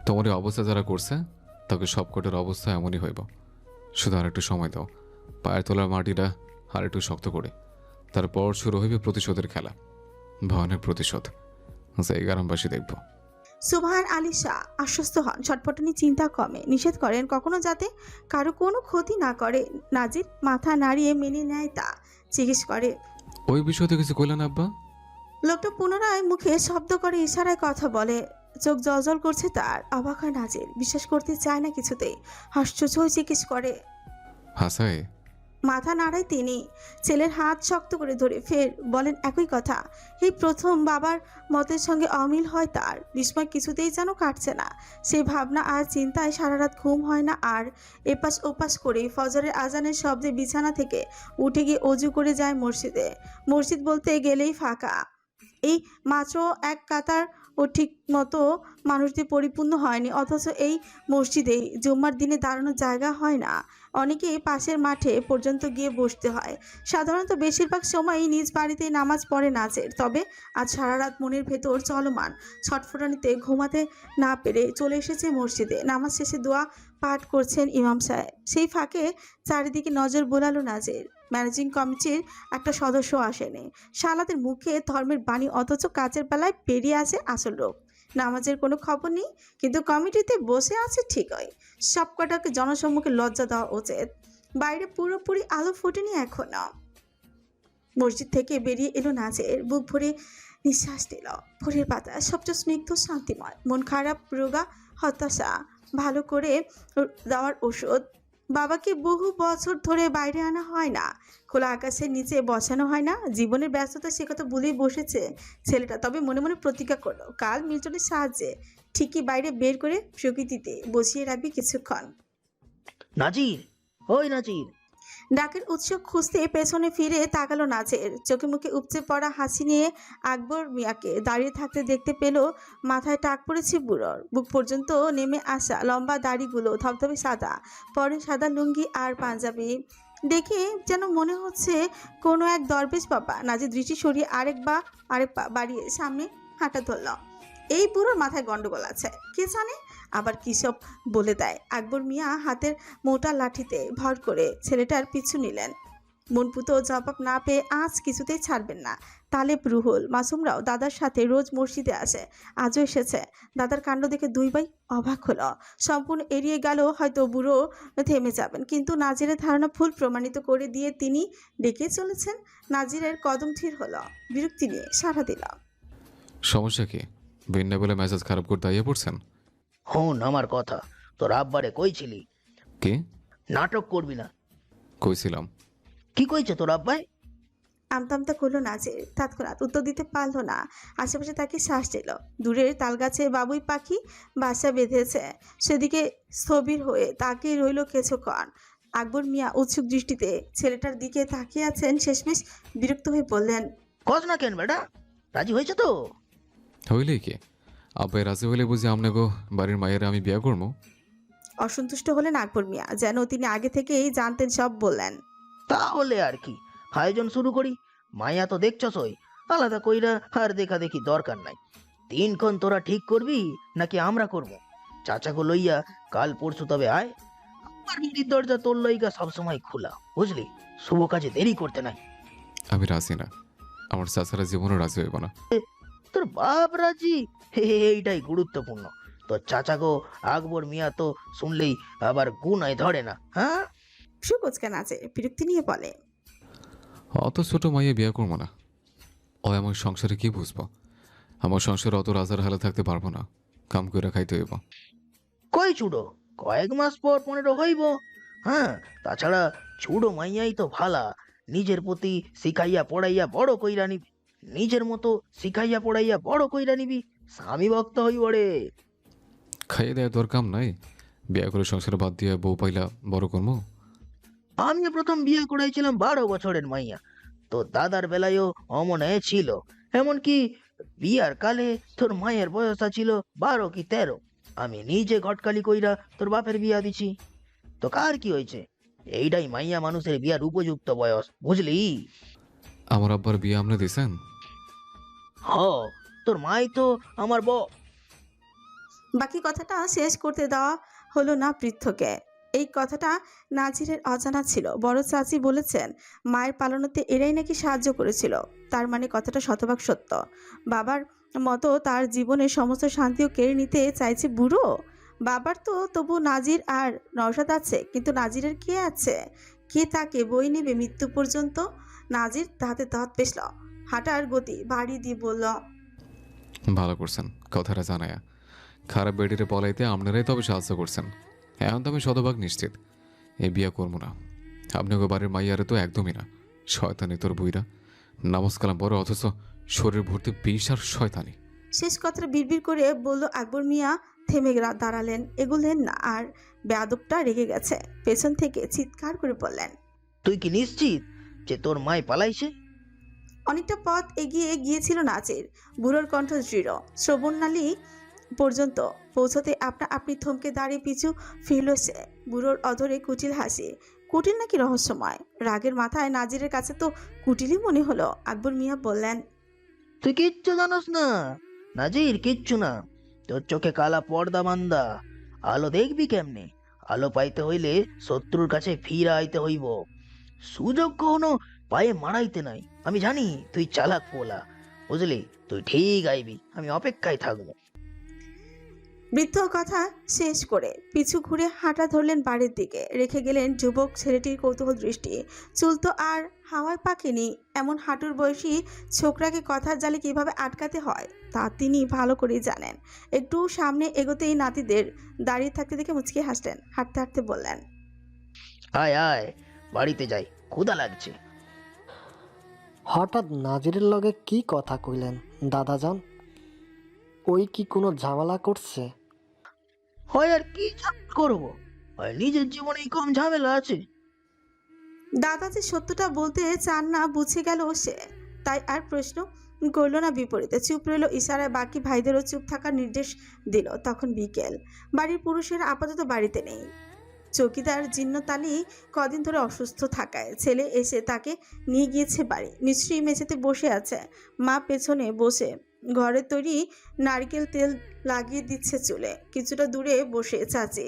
তোমার এই অবস্থা যারা করছে তাকে সবকটার অবস্থা এমনই হইব। শুধু আর একটু সময় দাও, পায়ের তোলার মাটিটা আর একটু শক্ত করে, তারপর শুরু হইবে প্রতিশোধের খেলা, ভয়ানক প্রতিশোধ, সেই গ্রামবাসী দেখব। সুবহান আলী শাহ আশ্বস্ত হন, ছটফটানি চিন্তা কমে, নিষেধ করেন কখনো যাতে কারো কোনো ক্ষতি না করে। নাজির মাথা নাড়িয়ে মেনে নেয় তা। জিজ্ঞেস করে, ওই বিষয়তে কিছু কইলেন আব্বা? লোকটা পুনরায় মুখে শব্দ করে, ইশারায় কথা বলে। চোখ জলজল করছে তার। অবাক হয় নাজির, বিশ্বাস করতে চায় না কিছুতেই। আশ্চর্য হয়ে জিজ্ঞেস করে, হাসায়? মাথা নাড়ায় তিনি। ছেলের হাত শক্ত করে ধরে ফের বলেন একই কথা। এই প্রথম বাবার মতের সঙ্গে অমিল হয় তার। বিস্ময় কিছুতেই যেন কাটছে না। সেই ভাবনা আর চিন্তায় সারা রাত ঘুম হয় না আর। এপাশ ওপাশ করে ফজরের আজানের শব্দে বিছানা থেকে উঠে গিয়ে অজু করে যায় মসজিদে। মসজিদ বলতে গেলেই ফাঁকা। এই মাত্র এক কাতার ও ঠিক মতো মানুষ দিয়ে পরিপূর্ণ হয়নি, অথচ এই মসজিদেই জুম্মার দিনে দাঁড়ানোর জায়গা হয় না। অনেকেই পাশের মাঠে পর্যন্ত গিয়ে বসতে হয়। সাধারণত বেশিরভাগ সময়ই নিজ বাড়িতেই নামাজ পড়ে নাজের। তবে আজ সারা রাত মনের ভেতর চলমান ছটফটানিতে ঘুমাতে না পেরে চলে এসেছে মসজিদে। নামাজ শেষে দোয়া পাঠ করছেন ইমাম সাহেব। সেই ফাঁকে চারিদিকে নজর বোলালো নাজের। ম্যানেজিং কমিটির একটা সদস্য আসেনি। শালাদের মুখে ধর্মের বাণী, অথচ কাজের বেলায় পেরিয়ে আসে আসল রোগ। নামাজের কোনো খবর নেই, কিন্তু কমিটিতে বসে আছে ঠিকই। সব কটাকে জনসম্মুখে লজ্জা দেওয়া উচিত। বাইরে পুরোপুরি আলো ফোটেনি এখনো। মসজিদ থেকে বেরিয়ে এলো নাজের। বুক ভরে নিঃশ্বাস নিল। ভোরের বাতাস সবচেয়ে স্নিগ্ধ, শান্তিময়। মন খারাপ, রোগা, হতাশা ভালো করে দেওয়ার ওষুধ। বাবাকে বহু বছর ধরে বাইরে আনা হয় না, খোলা আকাশের নিচে বসানো হয় না। জীবনের ব্যস্ততা সে কথা ভুলেই বসেছে ছেলেটা। তবে মনে মনে প্রতিজ্ঞা করলো, কাল মিল্টনের সাহায্যে ঠিকই বাইরে বের করে প্রকৃতিতে বসিয়ে রাখবি কিছুক্ষণ। নাজির, ওই নাজির। ডাকের উৎস খুঁজতে পেছনে ফিরে তাকালো নাজের। চোখে মুখে উপচে পড়া হাসি নিয়ে আকবর মিয়াকে দাঁড়িয়ে থাকতে দেখতে পেল। মাথায় টাক পড়েছে বুড়োর, বুক পর্যন্ত নেমে আসা লম্বা দাড়িগুলো ধবধবে সাদা, পরে সাদা লুঙ্গি আর পাঞ্জাবি। দেখে যেন মনে হচ্ছে কোনো এক দরবেশ বাবা। নাজির দৃষ্টি সরিয়ে আরেক পা বাড়িয়ে সামনে হাঁটা ধরল। এই বুড়োর মাথায় গন্ডগোল আছে, কে জানে আবার কী সব বলে দেয়। আকবর মিয়া হাতের মোটা লাঠিতে ভর করে ছেলেটার পিছু নিলেন। মনপুতো জবাব না পেয়ে আজ কিছুতেই ছাড়বেন না। তালেব, রুহুল, মাসুমরাও দাদার সাথে রোজ মসজিদে আসে, আজও এসেছে। দাদার কাণ্ড দেখে দুই ভাই অবাক হলো। সম্পূর্ণ এড়িয়ে গেল হয়তো বুড়ো থেমে যাবেন, কিন্তু নাজিরের ধারণা ভুল প্রমাণিত করে দিয়ে তিনি ডেকে চলেছেন। নাজিরের কদম থির হলো, বিরক্তি নিয়ে সাড়া দিল। সমস্যা কি? বিন্না বলে মেজাজ খারাপ করতে আইয়া পড়ছেন? হন আমার কথা, তোর আব্বারে কইছিলি কি নাটক করবি না? কইছিলাম। কি কইছে তোর আব্বাই? আমতামতা করলো নাজির। তৎক্ষণাৎ উত্তর দিতে পারল না। আশেপাশে তাকে শ্বাস দিল। দূরের তালগাছে বাবুই পাখি বাসা বেঁধেছে, সেদিকে স্থবির হয়ে তাকিয়ে রইল কিছুক্ষণ। আকবর মিয়া উৎসুক দৃষ্টিতে ছেলেটার দিকে তাকিয়ে আছেন। শেষমেশ বিরক্ত হয়ে বললেন, কস না কেন বেটা, রাজি হয়েছে তো? হইলেই কি? আব্বাই রাজি হইলে বুঝি আমনে গো বাড়ির মায়েরা আমি বিয়া করবো? অসন্তুষ্ট হলেন আকবর মিয়া, যেন তিনি আগে থেকেই জানতেন সব। বললেন, তাহলে আর কি, আয়োজন শুরু করি। মায়া তো দেখছসই, আলাদা কইরা আর দেখা দেখি দরকার নাই। দিনক্ষণ তোরা ঠিক করবি নাকি আমরা করব? চাচাকে লইয়া কাল পরশু তবে আয়। আমার বাড়ির দরজা তোর লইগা সবসময় খোলা, বুঝলি? শুভ কাজে দেরি করতে নাই। আমি রাজি না, আমার চাচারা জীবনও রাজি হইব না। তোর বাপ রাজি, এইটাই গুরুত্বপূর্ণ। তোর চাচাগো আকবর মিয়া তো শুনলেই আবার গুনায় ধরে না, হ্যাঁ? সুকোচকা নাচে বিরক্তি নিয়ে বলে, অত ছোট মাইয়ে বিয়া করবো না। ও আমার সংসারে কি বুঝবো? আমার সংসারে অত রাজার হালে থাকতে পারবো না, কাম করে খাইতে হইব। কই ছুডো, কয়েক মাস পর 15 হইব। হ্যাঁ, তাছাড়া ছুডো মাইয়াই তো ভালা, নিজের প্রতি শিখাইয়া পড়াইয়া বড় কইরা নিবি। নিজের মতো শিখাইয়া পড়াইয়া বড় কইরা নিবি, স্বামী ভক্ত হইব রে। খাইয়ে দেওয়ার দরকার নাই, বিয়া করে সংসারে বাদ দিয়ে বউ পাইলা বড় কর্ম। আমি প্রথম বিয়ে করাইছিলাম 12 বছরের মাইয়া, তো দাদার বেলায়ও অমনে ছিল। এমনকি বিয়ার কালে তোর মায়ের বয়স ছিল 12 কি 13। আমি নিজে ঘটকালি কইরা তোর বাপের বিয়া দিছি। তো কার কি হয়েছে? এইটাই মাইয়া মানুষের বিয়ার উপযুক্ত বয়স, বুঝলি? আমার আব্বার বিয়ে আপনি দিছেন? হ, তোর মাই তো আমার বাকি কথাটা শেষ করতে দেওয়া হলো না পৃথ্বকে। এই কথাটা নাজিরের অজানা ছিল। বড় চাচি বলেছেন মায়ের পালনতে এরাই নাকি সাহায্য করেছিল। তার মানে কথাটা শতভাগ সত্য। বাবার মতো তার জীবনের সমস্ত শান্তিও কেড়ে নিতে চাইছে বুড়ো। বাবার তো তবু নাজির আর নওশাদ আছে, কিন্তু নাজিরের কে আছে? কে তাকে বই নেবে মৃত্যু পর্যন্ত? নাজির দাঁতে দাঁত পেছল, হাঁটার গতি বাড়িয়ে দিয়ে বলল, ভালো করছেন কথাটা জানায়া। খারাপ বেডিরে পলাইতে আপনারাই তবে সাহায্য করছেন। এখন তো আমি শতভাগ নিশ্চিত এই বিয়া করবো না। আপনাকে বাড়ির মাইয়ারে তো একদমই না। শয়তানি তোর বুইরা, নামাজ কালাম পরে অথচ শরীর ভর্তি বিষ আর শয়তানি। শেষ কথাটা বিড়বিড় করে বলল আকবর মিয়া। থেমে দাঁড়ালেন, এগুলেন না, আর বেয়াদবটা রেগে গেছে। পেছন থেকে চিৎকার করে বললেন, তুই কি নিশ্চিত যে তোর মাই পালাইছে? অনেকটা পথ এগিয়ে গিয়েছিল নাজির। বুড়োর কণ্ঠ দৃঢ়। শ্রবণনালী পর্যন্ত পৌঁছতে আপনা আপনি থমকে দাঁড়িয়ে পিছু ফিরল সে। বুড়োর অধরে কুটিল হাসি। কুটিল নাকি রহস্যময়? রাগের মাথায় নাজিরের কাছে তো কুটিলই মনে হলো। আকবর মিয়া বললেন, তুই কিচ্ছু জানোস না নাজির, কিচ্ছু না। তোর চোখে কালা পর্দা বান্দা, আলো দেখবি কেমনে? আলো পাইতে হইলে শত্রুর কাছে ফিরা আইতে হইব। সুযোগ কখনো পায়ে মারাইতে নাই। আমি জানি তুই চালাক পোলা, বুঝলি? তুই ঠিক আইবি, আমি অপেক্ষায় থাকবো। বৃদ্ধ কথা শেষ করে পিছু ঘুরে হাঁটা ধরলেন বাড়ির দিকে। রেখে গেলেন যুবক ছেলেটির কৌতূহল দৃষ্টি। চুল তো আর হাওয়ায় পাকেনি। এমন হাঁটুর বয়সী ছোকরাকে কথার জালে কিভাবে আটকাতে হয় তা তিনি ভালো করেই জানেন। একটু সামনে এগোতেই নাতিদের দাঁড়িয়ে থাকতে দেখে মুচকি হাসলেন। হাঁটতে হাঁটতে বললেন, আয় আয়, বাড়িতে যাই, ক্ষুধা লাগছে। হঠাৎ নাজিরের লগে কি কথা কইলেন দাদাজান? ওই কি কোনো ঝামেলা করছে? হয় আর কি করবো, হয় নিজের জীবনেই কম ঝামেলা আছে। দাদা যে সত্যটা বলতে চান না বুঝে গেল সে, তাই আর প্রশ্ন করল না। বিপরীতে চুপ রইল। ইশারায় বাকি ভাইদেরও চুপ থাকার নির্দেশ দিল। তখন বিকেল। বাড়ির পুরুষেরা আপাতত বাড়িতে নেই। চৌকিদার জিন্নতালি কদিন ধরে অসুস্থ থাকায় ছেলে এসে তাকে নিয়ে গিয়েছে বাড়ি। মিস্ত্রি মেঝেতে বসে আছে, মা পেছনে বসে ঘরের তৈরি নারকেল তেল লাগিয়ে দিচ্ছে চুলে। কিছুটা দূরে বসে চাচি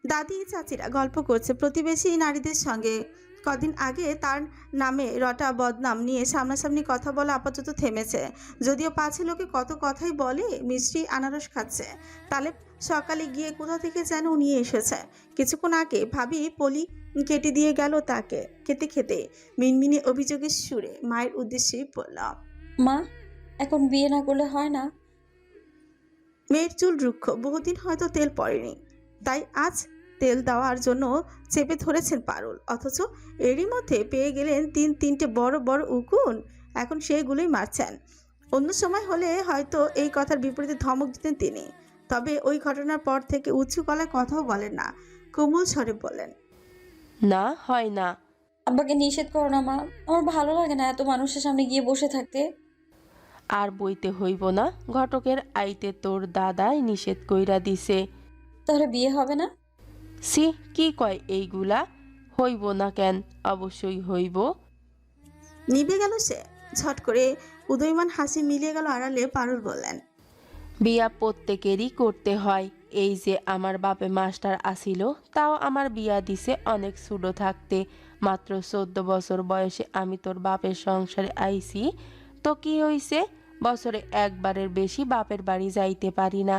দাদি চাচিরা গল্প করছে প্রতিবেশী নারীদের সঙ্গে। কদিন আগে তার নামে রটা বদনাম নিয়ে সামনাসামনি কথা বলা আপাতত থেমেছে, যদিও পাছে লোকে কত কথাই বলে। মিষ্টি আনারস খাচ্ছে। তালেব সকালে গিয়ে কোথা থেকে যেন নিয়ে এসেছে। কিছুক্ষণ আগে ভাবি পলি কেটে দিয়ে গেল তাকে। খেতে খেতে মিনমিনে অভিযোগের সুরে মায়ের উদ্দেশ্যে বলল, মা, এখন বিয়ে না করলে হয় না? মেয়ের চুল রুক্ষ, বহুদিন হয়তো তেল পড়েনি, তাই আজ তেল দেওয়ার জন্য চেপে ধরেছেন পারুল। অথচ এরই মধ্যে পেয়ে গেলেন তিনটে বড় বড় উকুন। এখন সেগুলোই মারছেন। অন্য সময় হলে হয়তো এই কথার বিপরীতে ধমক দিতেন তিনি, তবে ওই ঘটনার পর থেকে উঁচু গলায় কথাও বলেন না। কোমল স্বরে বলেন, না হয় না। আব্বাকে নিষেধ করো না মা, আমার ভালো লাগে না এত মানুষের সামনে গিয়ে বসে থাকতে। আর বইতে হইব না, ঘটকের আইতে তোর দাদাই নিষেধ কইরা দিছে। তাহলে বিয়ে হবে না? সি, কি কয় এইগুলা? হইব না কেন? অবশ্যই হইব। নিভে গেল সে। ঝট করে উদয়মান হাসি মিলিয়ে গেল আড়ালে। পারুল বললেন, বিয়া প্রত্যেকেরই করতে হয়। এই যে আমার বাপে মাস্টার আসিল, তাও আমার বিয়া দিছে অনেক ছোট থাকতে। মাত্র 14 বছর বয়সে আমি তোর বাপের সংসারে আইছি। তো কি হইছে? বছরে একবারের বেশি বাপের বাড়ি যাইতে পারি না।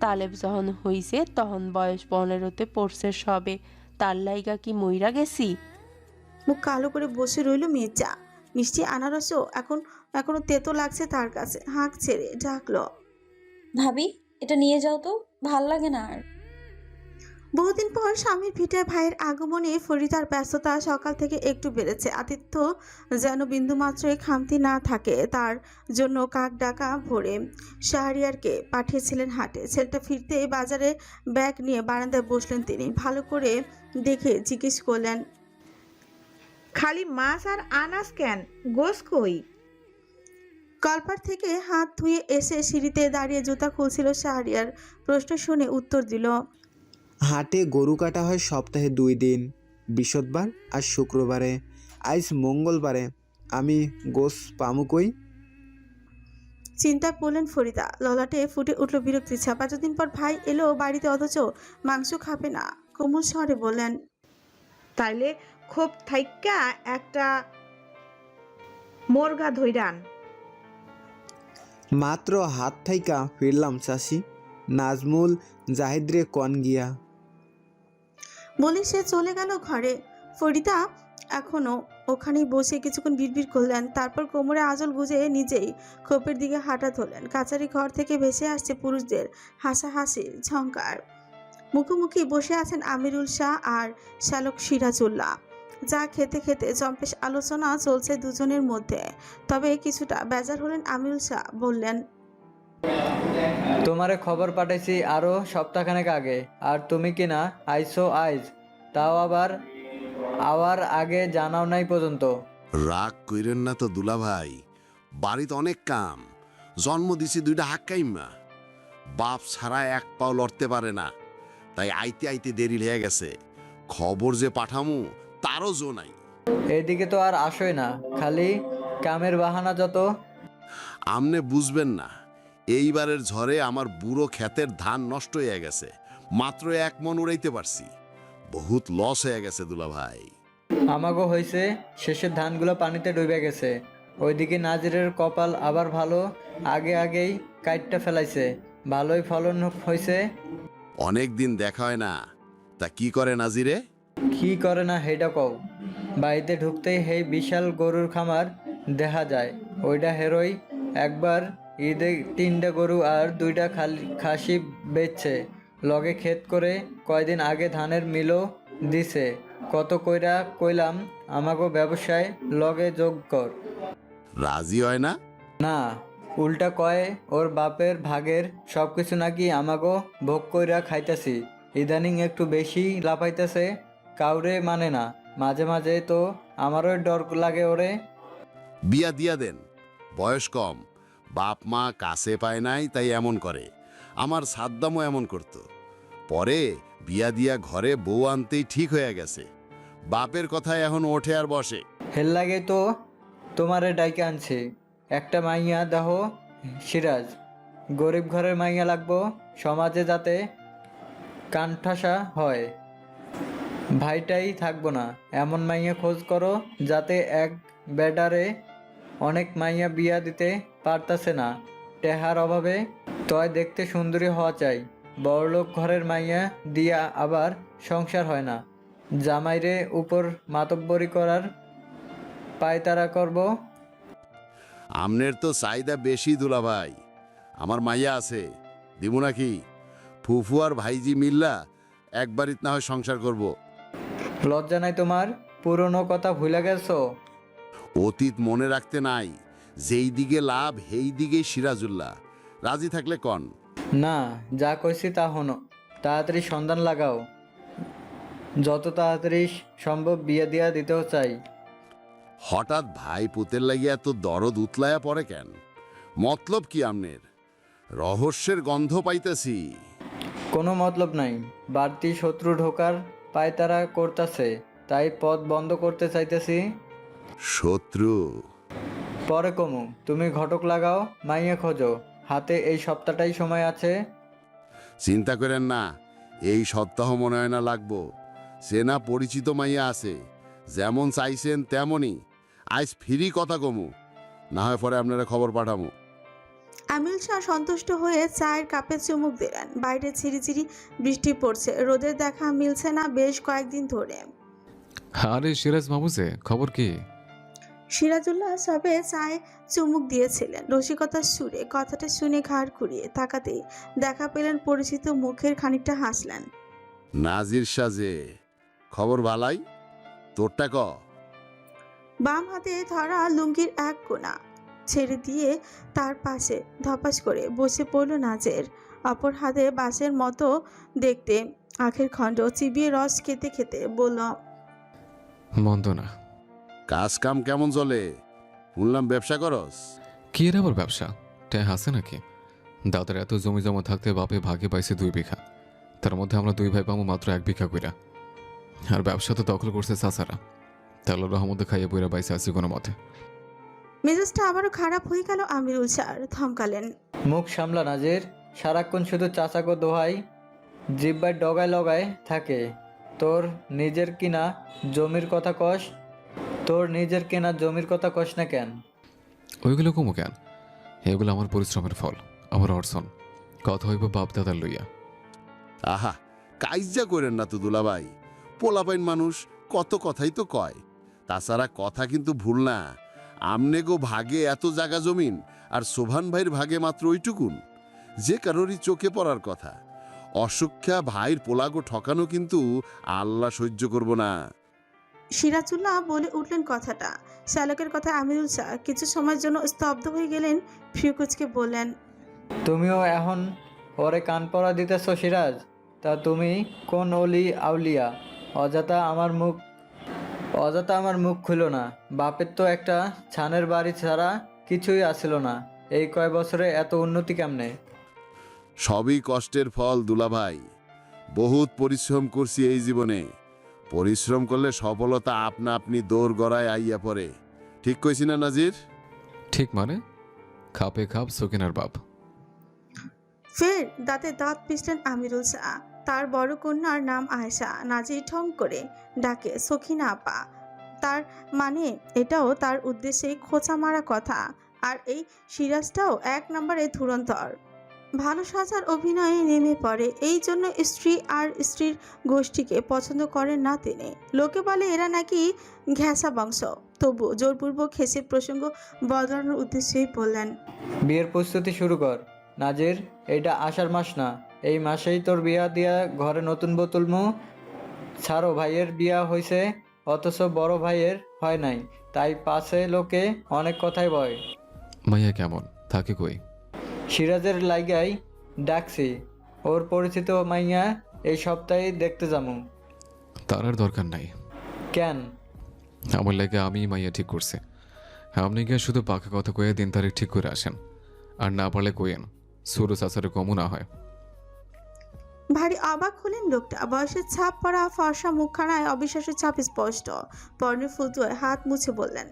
তালেব যখন হইছে তখন বয়স 15তে পড়ছে সবে। তার লাইগা কি মইরা গেছি? মুখ কালো করে বসে রইল মির্জা। মিষ্টি আনারসও এখনো তেতো লাগছে তার কাছে। হাঁক ছেড়ে ডাকলো, ভাবি, এটা নিয়ে যাও তো, ভাল লাগে না আর। বহুদিন পর স্বামীর ভিটায় ভাইয়ের আগমনে ফরিদার ব্যস্ততা সকাল থেকে একটু বেড়েছে। আতিথ্য যেন বিন্দুমাত্রই খামতি না থাকে তার জন্য কাক ডাকা ভোরে শাহরিয়ারকে পাঠিয়েছিলেন হাটে। ছেলেটা ফিরতে বাজারে ব্যাগ নিয়ে বারান্দায় বসলেন তিনি। ভালো করে দেখে জিজ্ঞেস করলেন, খালি মাছ আর আনাজ কেন? গোস কই? কলপার থেকে হাত ধুয়ে এসে সিঁড়িতে দাঁড়িয়ে জুতা খুলছিল শাহরিয়ার। প্রশ্ন শুনে উত্তর দিল, হাটে গরু কাটা হয় সপ্তাহে 2 দিন, বৃহস্পতিবার আর শুক্রবারে। আজ মঙ্গলবারে, আমি গোস পামু কই? চিন্তায় পড়লেন ফরিদা। ললাটে ফুটে উঠল বিরক্তি ছাপ। এতদিন পর ভাই এলো বাড়িতে, অথচ মাংস খাবে না। কোমল স্বরে বললেন, তাইলে খুব থাইক্কা একটা মোরগা ধইরান। মাত্র হাত থাইকা ফিরলাম চাষি। নাজমুল জাহিদরে কন গিয়া। বলে সে চলে গেল ঘরে। ফরিদা এখনো ওখানেই বসে কিছুক্ষণ বিড়বিড় করলেন। তারপর কোমরে আঁচল গুজে নিজেই খোপের দিকে হাঁটা ধরলেন। কাছারি ঘর থেকে ভেসে আসছে পুরুষদের হাসাহাসির ঝংকার। মুখোমুখি বসে আছেন আমিরুল শাহ আর শ্যালক সিরাজুল্লাহ। যা খেতে খেতে জম্পেশ আলোচনা চলছে দুজনের মধ্যে। তবে কিছুটা বেজার হলেন আমিরুল শাহ। বললেন, তোমারে খবর পাঠাইছি আরো সপ্তাহখানেক আগে, আর তুমি কি না আইসো আইজ, তাও আবার আওয়ার আগে জানাও নাই পর্যন্ত। রাগ কইরেন না তো দুলা ভাই, বাড়িতে অনেক কাম। জন্ম দিছি 2টা হাক্কাইম্মা, বাপ ছাড়া এক পাও লড়তে পারে না, তাই আইতে আইতে দেরি হয়ে গেছে। খবর যে পাঠামু তারও জো নাই। এদিকে তো আর আসোই না, খালি কামের বাহানা যত। আমনে বুঝবেন না, এইবারের ঝড়ে আমার বুড়ো ক্ষেতের ধান নষ্ট হয়ে গেছে। মাত্র 1 মণ উড়াইতে পারছি। বহুত লস হয়ে গেছে দুলা ভাই। আমাগো হইছে, শেষের ধানগুলো পানিতে ডুবে গেছে। ওইদিকে নাজিরের কপাল আবার ভালো, আগেই কাইটটা ফেলাইছে, ভালোই ফলন হয়েছে। অনেক দিন দেখা হয় না, তা কি করে নাজিরে? কি করে না হেডা কও। বাড়িতে ঢুকতেই হেই বিশাল গরুর খামার দেখা যায়। ওইটা হেরোই একবার ঈদে 3টা গরু আর 2টা খাসি বেচছে। লগে ক্ষেত করে কয়দিন আগে ধানের মিলও দিছে। কত কইরা কইলাম আমাগো ব্যবসায় লগে যোগ কর, রাজি হয় না। না, উল্টা কয় ওর বাপের ভাগের সবকিছু নাকি আমাগো ভোগ কইরা খাইতাছি। ইদানিং একটু বেশি লাফাইতেছে, কাউরে মানে না। মাঝে মাঝে তো আমারও ডর লাগে ওরে। বিয়া দিয়া দেন, বয়স কম, বাপ মা কাছে পায় নাই তাই এমন করে। আমার সাদ্দামও এমন করত। পরে বিয়া দিয়া ঘরে বউ আনতেই ঠিক হয়ে গেছে। বাপের কথায় এখন ওঠে আর বসে। হেল লাগে তো তোমারে ডাইকে আনছে। একটা মাইয়া দেহ সিরাজ, গরিব ঘরের মাইয়া লাগবো, সমাজে যাতে কানঠাসা হয়। ভাইটাই থাকবো না, এমন মাইয়া খোঁজ করো যাতে এক বেডারে অনেক মাইয়া বিয়া দিতে পারতাছে না টেহার অভাবে। তয় দেখতে সুন্দরী হওয়া চাই। বড়লোক ঘরের মাইয়া দিয়া আবার সংসার হয় না। জামাইরে উপর মাতব্বরি করার পায়তারা করব। আমনের তো চাহিদা বেশি দুলা ভাই। আমার মাইয়া আছে, দিব নাকি? ফুফু আর ভাইজি মিল্লা একবারিত না হয় সংসার করব। লজ্জা নাই তোমার? পুরনো কথা ভুলে গেছো? অতীত মনে রাখতে নাই। যেই দিকে লাভ সেই দিকেই সিরাজুল্লাহ। রাজি থাকলে কন। না, যা কইছি তা হনো। তাড়াতাড়ি সন্ধান লাগাও, যত তাড়াতাড়ি সম্ভব বিয়ে দিয়া দিতেও চাই। হঠাৎ ভাই পুতের লাগিয়া এত দরদ উতলায়া পড়ে কেন? মতলব কি আমনের? রহস্যের গন্ধ পাইতেছি। কোনো মতলব নাই, বাড়তি শত্রু ঢোকার পায়তারা করতেছে, তাই পথ বন্ধ করতে চাইতেছি। শত্রু? পরে কমু, তুমি ঘটক লাগাও, মাইয়া খোঁজো। হাতে এই সপ্তাহটাই সময় আছে। চিন্তা করেন না, এই সপ্তাহ মনে হয় না লাগবো। চেনা পরিচিত মাইয়া আছে, যেমন চাইছেন তেমনই। আজ ফ্রি কথা কমু, না হয় পরে আপনারা খবর পাঠামু। আমিল শাহ সন্তুষ্ট হয়ে চায়ের কাপে চুমুক দিলেন। বাইরে ঝিরিঝিরি বৃষ্টি পড়ছে। রোদের দেখা মিলছে না বেশ কয়েকদিন ধরে। আরে সিরাজ মামুজে, খবর কি? সিরাজুল্লাহ সবে চায়ে চুমুক দিয়েছিলেন। রসিকতার সুরে কথাটা শুনে ঘাড় ঘুরিয়ে তাকাতেই দেখা পেলেন পরিচিত মুখের। খানিকটা হাসলেন। নাজির সাজে, খবর ভালাই? তোরটা ক। বাম হাতে ধরা লুঙ্গির এক কোণা ছেড়ে দিয়ে তার পাশে ধপাস করে বসে পড়ল নাজের। অপর হাতে বাঁশের মতো দেখতে আখের খণ্ড চিবিয়ে রস খেতে খেতে বলল, মন্দ না। কাজ কাম কেমন চলে? শুনলাম ব্যবসা করস। কি এর আবার ব্যবসা? ট্যাঁ আছে নাকি? দাদার এত জমি জমা থাকতে বাপে ভাগে পাইছে 2 বিঘা, তার মধ্যে আমরা 2 ভাই পাবো মাত্র 1 বিঘা কইরা। আর ব্যবসা তো দখল করছে চাচারা, তাহলে রহমতে খাইয়ে বইরা পাইছে আছে কোনো মতে। মেজাজটা আবারও খারাপ হয়ে গেল আমিরুল স্যার ধমকালেন। মুখ সামলা নাজির, সারাক্ষণ শুধু চাচাকো দোহাই জিব্বায় ডগায় লগায় থাকে। তোর নিজের কিনা জমির কথা কস, না কেন? ওইগুলো কমু কেন? এগুলো আমার পরিশ্রমের ফল, আমার অর্জন। কথা হইব বাপ দাদার লইয়া। আহা, কাইজা করেন না তো দুলাভাই। পোলাপাইন মানুষ কত কথাই তো কয়। তাছাড়া কথা কিন্তু ভুল না। আমনে গো ভাগে এত জায়গা জমিন, আর সোভান ভাইয়ের ভাগে মাত্র ওইটুকুন। যে কারোরই চোখে পড়ার কথা। অসুখ্যা ভাইয়ের পোলাগো ঠকানো কিন্তু আল্লাহ সহ্য করব না। সিরাজুল্লাহ বলে উঠলেন কথাটা। শ্যালকের কথা আমিরুল স্যার কিছু সময়ের জন্য স্তব্ধ হয়ে গেলেন। ফিউকুচকে বললেন, তুমিও এখন ওরে কান পড়া দিতেছ সিরাজ? তা তুমি কোন অলি আউলিয়া? অযথা আমার মুখ খুলো না। বাপের তো একটা ছানের বাড়ি ছাড়া কিছুই আসিল না। এই কয় বছরে এত উন্নতি কেমনে? সবই কষ্টের ফল দুলাভাই। বহুত পরিশ্রম করছি এই জীবনে। পরিশ্রম করলে সফলতা আপনা আপনি দৌড় গড়ায় আইয়া পড়ে। ঠিক কইছি না নাজির? ঠিক মানে? খাপে খাপ সকিনার বাপ। ফের দাঁতে দাঁত পিষলেন আমিরুল শাহ। তার বড় কন্যার নাম আয়েশা। নাজির ঠং করে ডাকে সখিনা আপা। তার মানে এটাও তার উদ্দেশ্যে খোঁচা মারা কথা। আর এই সিরাজটাও 1 নম্বরে ধুরন্ধর। ভালো সাজার অভিনয়ে নেমে পড়ে। এই জন্য স্ত্রী আর স্ত্রীর গোষ্ঠীকে পছন্দ করেন না তিনি। লোকে বলে এরা নাকি ঘেঁষা বংশ। তবু জোরপূর্বক হেসে প্রসঙ্গ বদলানোর উদ্দেশ্যেই বললেন, বিয়ের প্রস্তুতি শুরু কর নাজির। এইটা আষাঢ় মাস না, এই মাসেই তোর বিয়া দিয়া ঘরে নতুন বোতল ছাড়ো। ভাইয়ের বিয়া হয়েছে অথচ বড় ভাইয়ের হয় নাই, তাই পাশে লোকে অনেক কথাই বয়। মাইয়া কেমন থাকে কই? সিরাজের লাইগাই ডাকছি। ওর পরিচিত মাইয়া এই সপ্তাহে দেখতে যামু। তার আর দরকার নাই। কেন? আমার লাগে আমি মাইয়া ঠিক করছে। আপনি গিয়ে শুধু পাকা কথা কয়ে দিন তারিখ ঠিক করে আসেন। আর না পারলে কইেন সুরু চাচারে কমও না হয়। ভারী অবাক হলেন লোকটা। বয়সের ছাপ পড়া ফর্সা মুখখানায় অবিশ্বাসের ছাপ স্পষ্ট। পর্ণে ফুলতুয় হাত মুছে বললেন,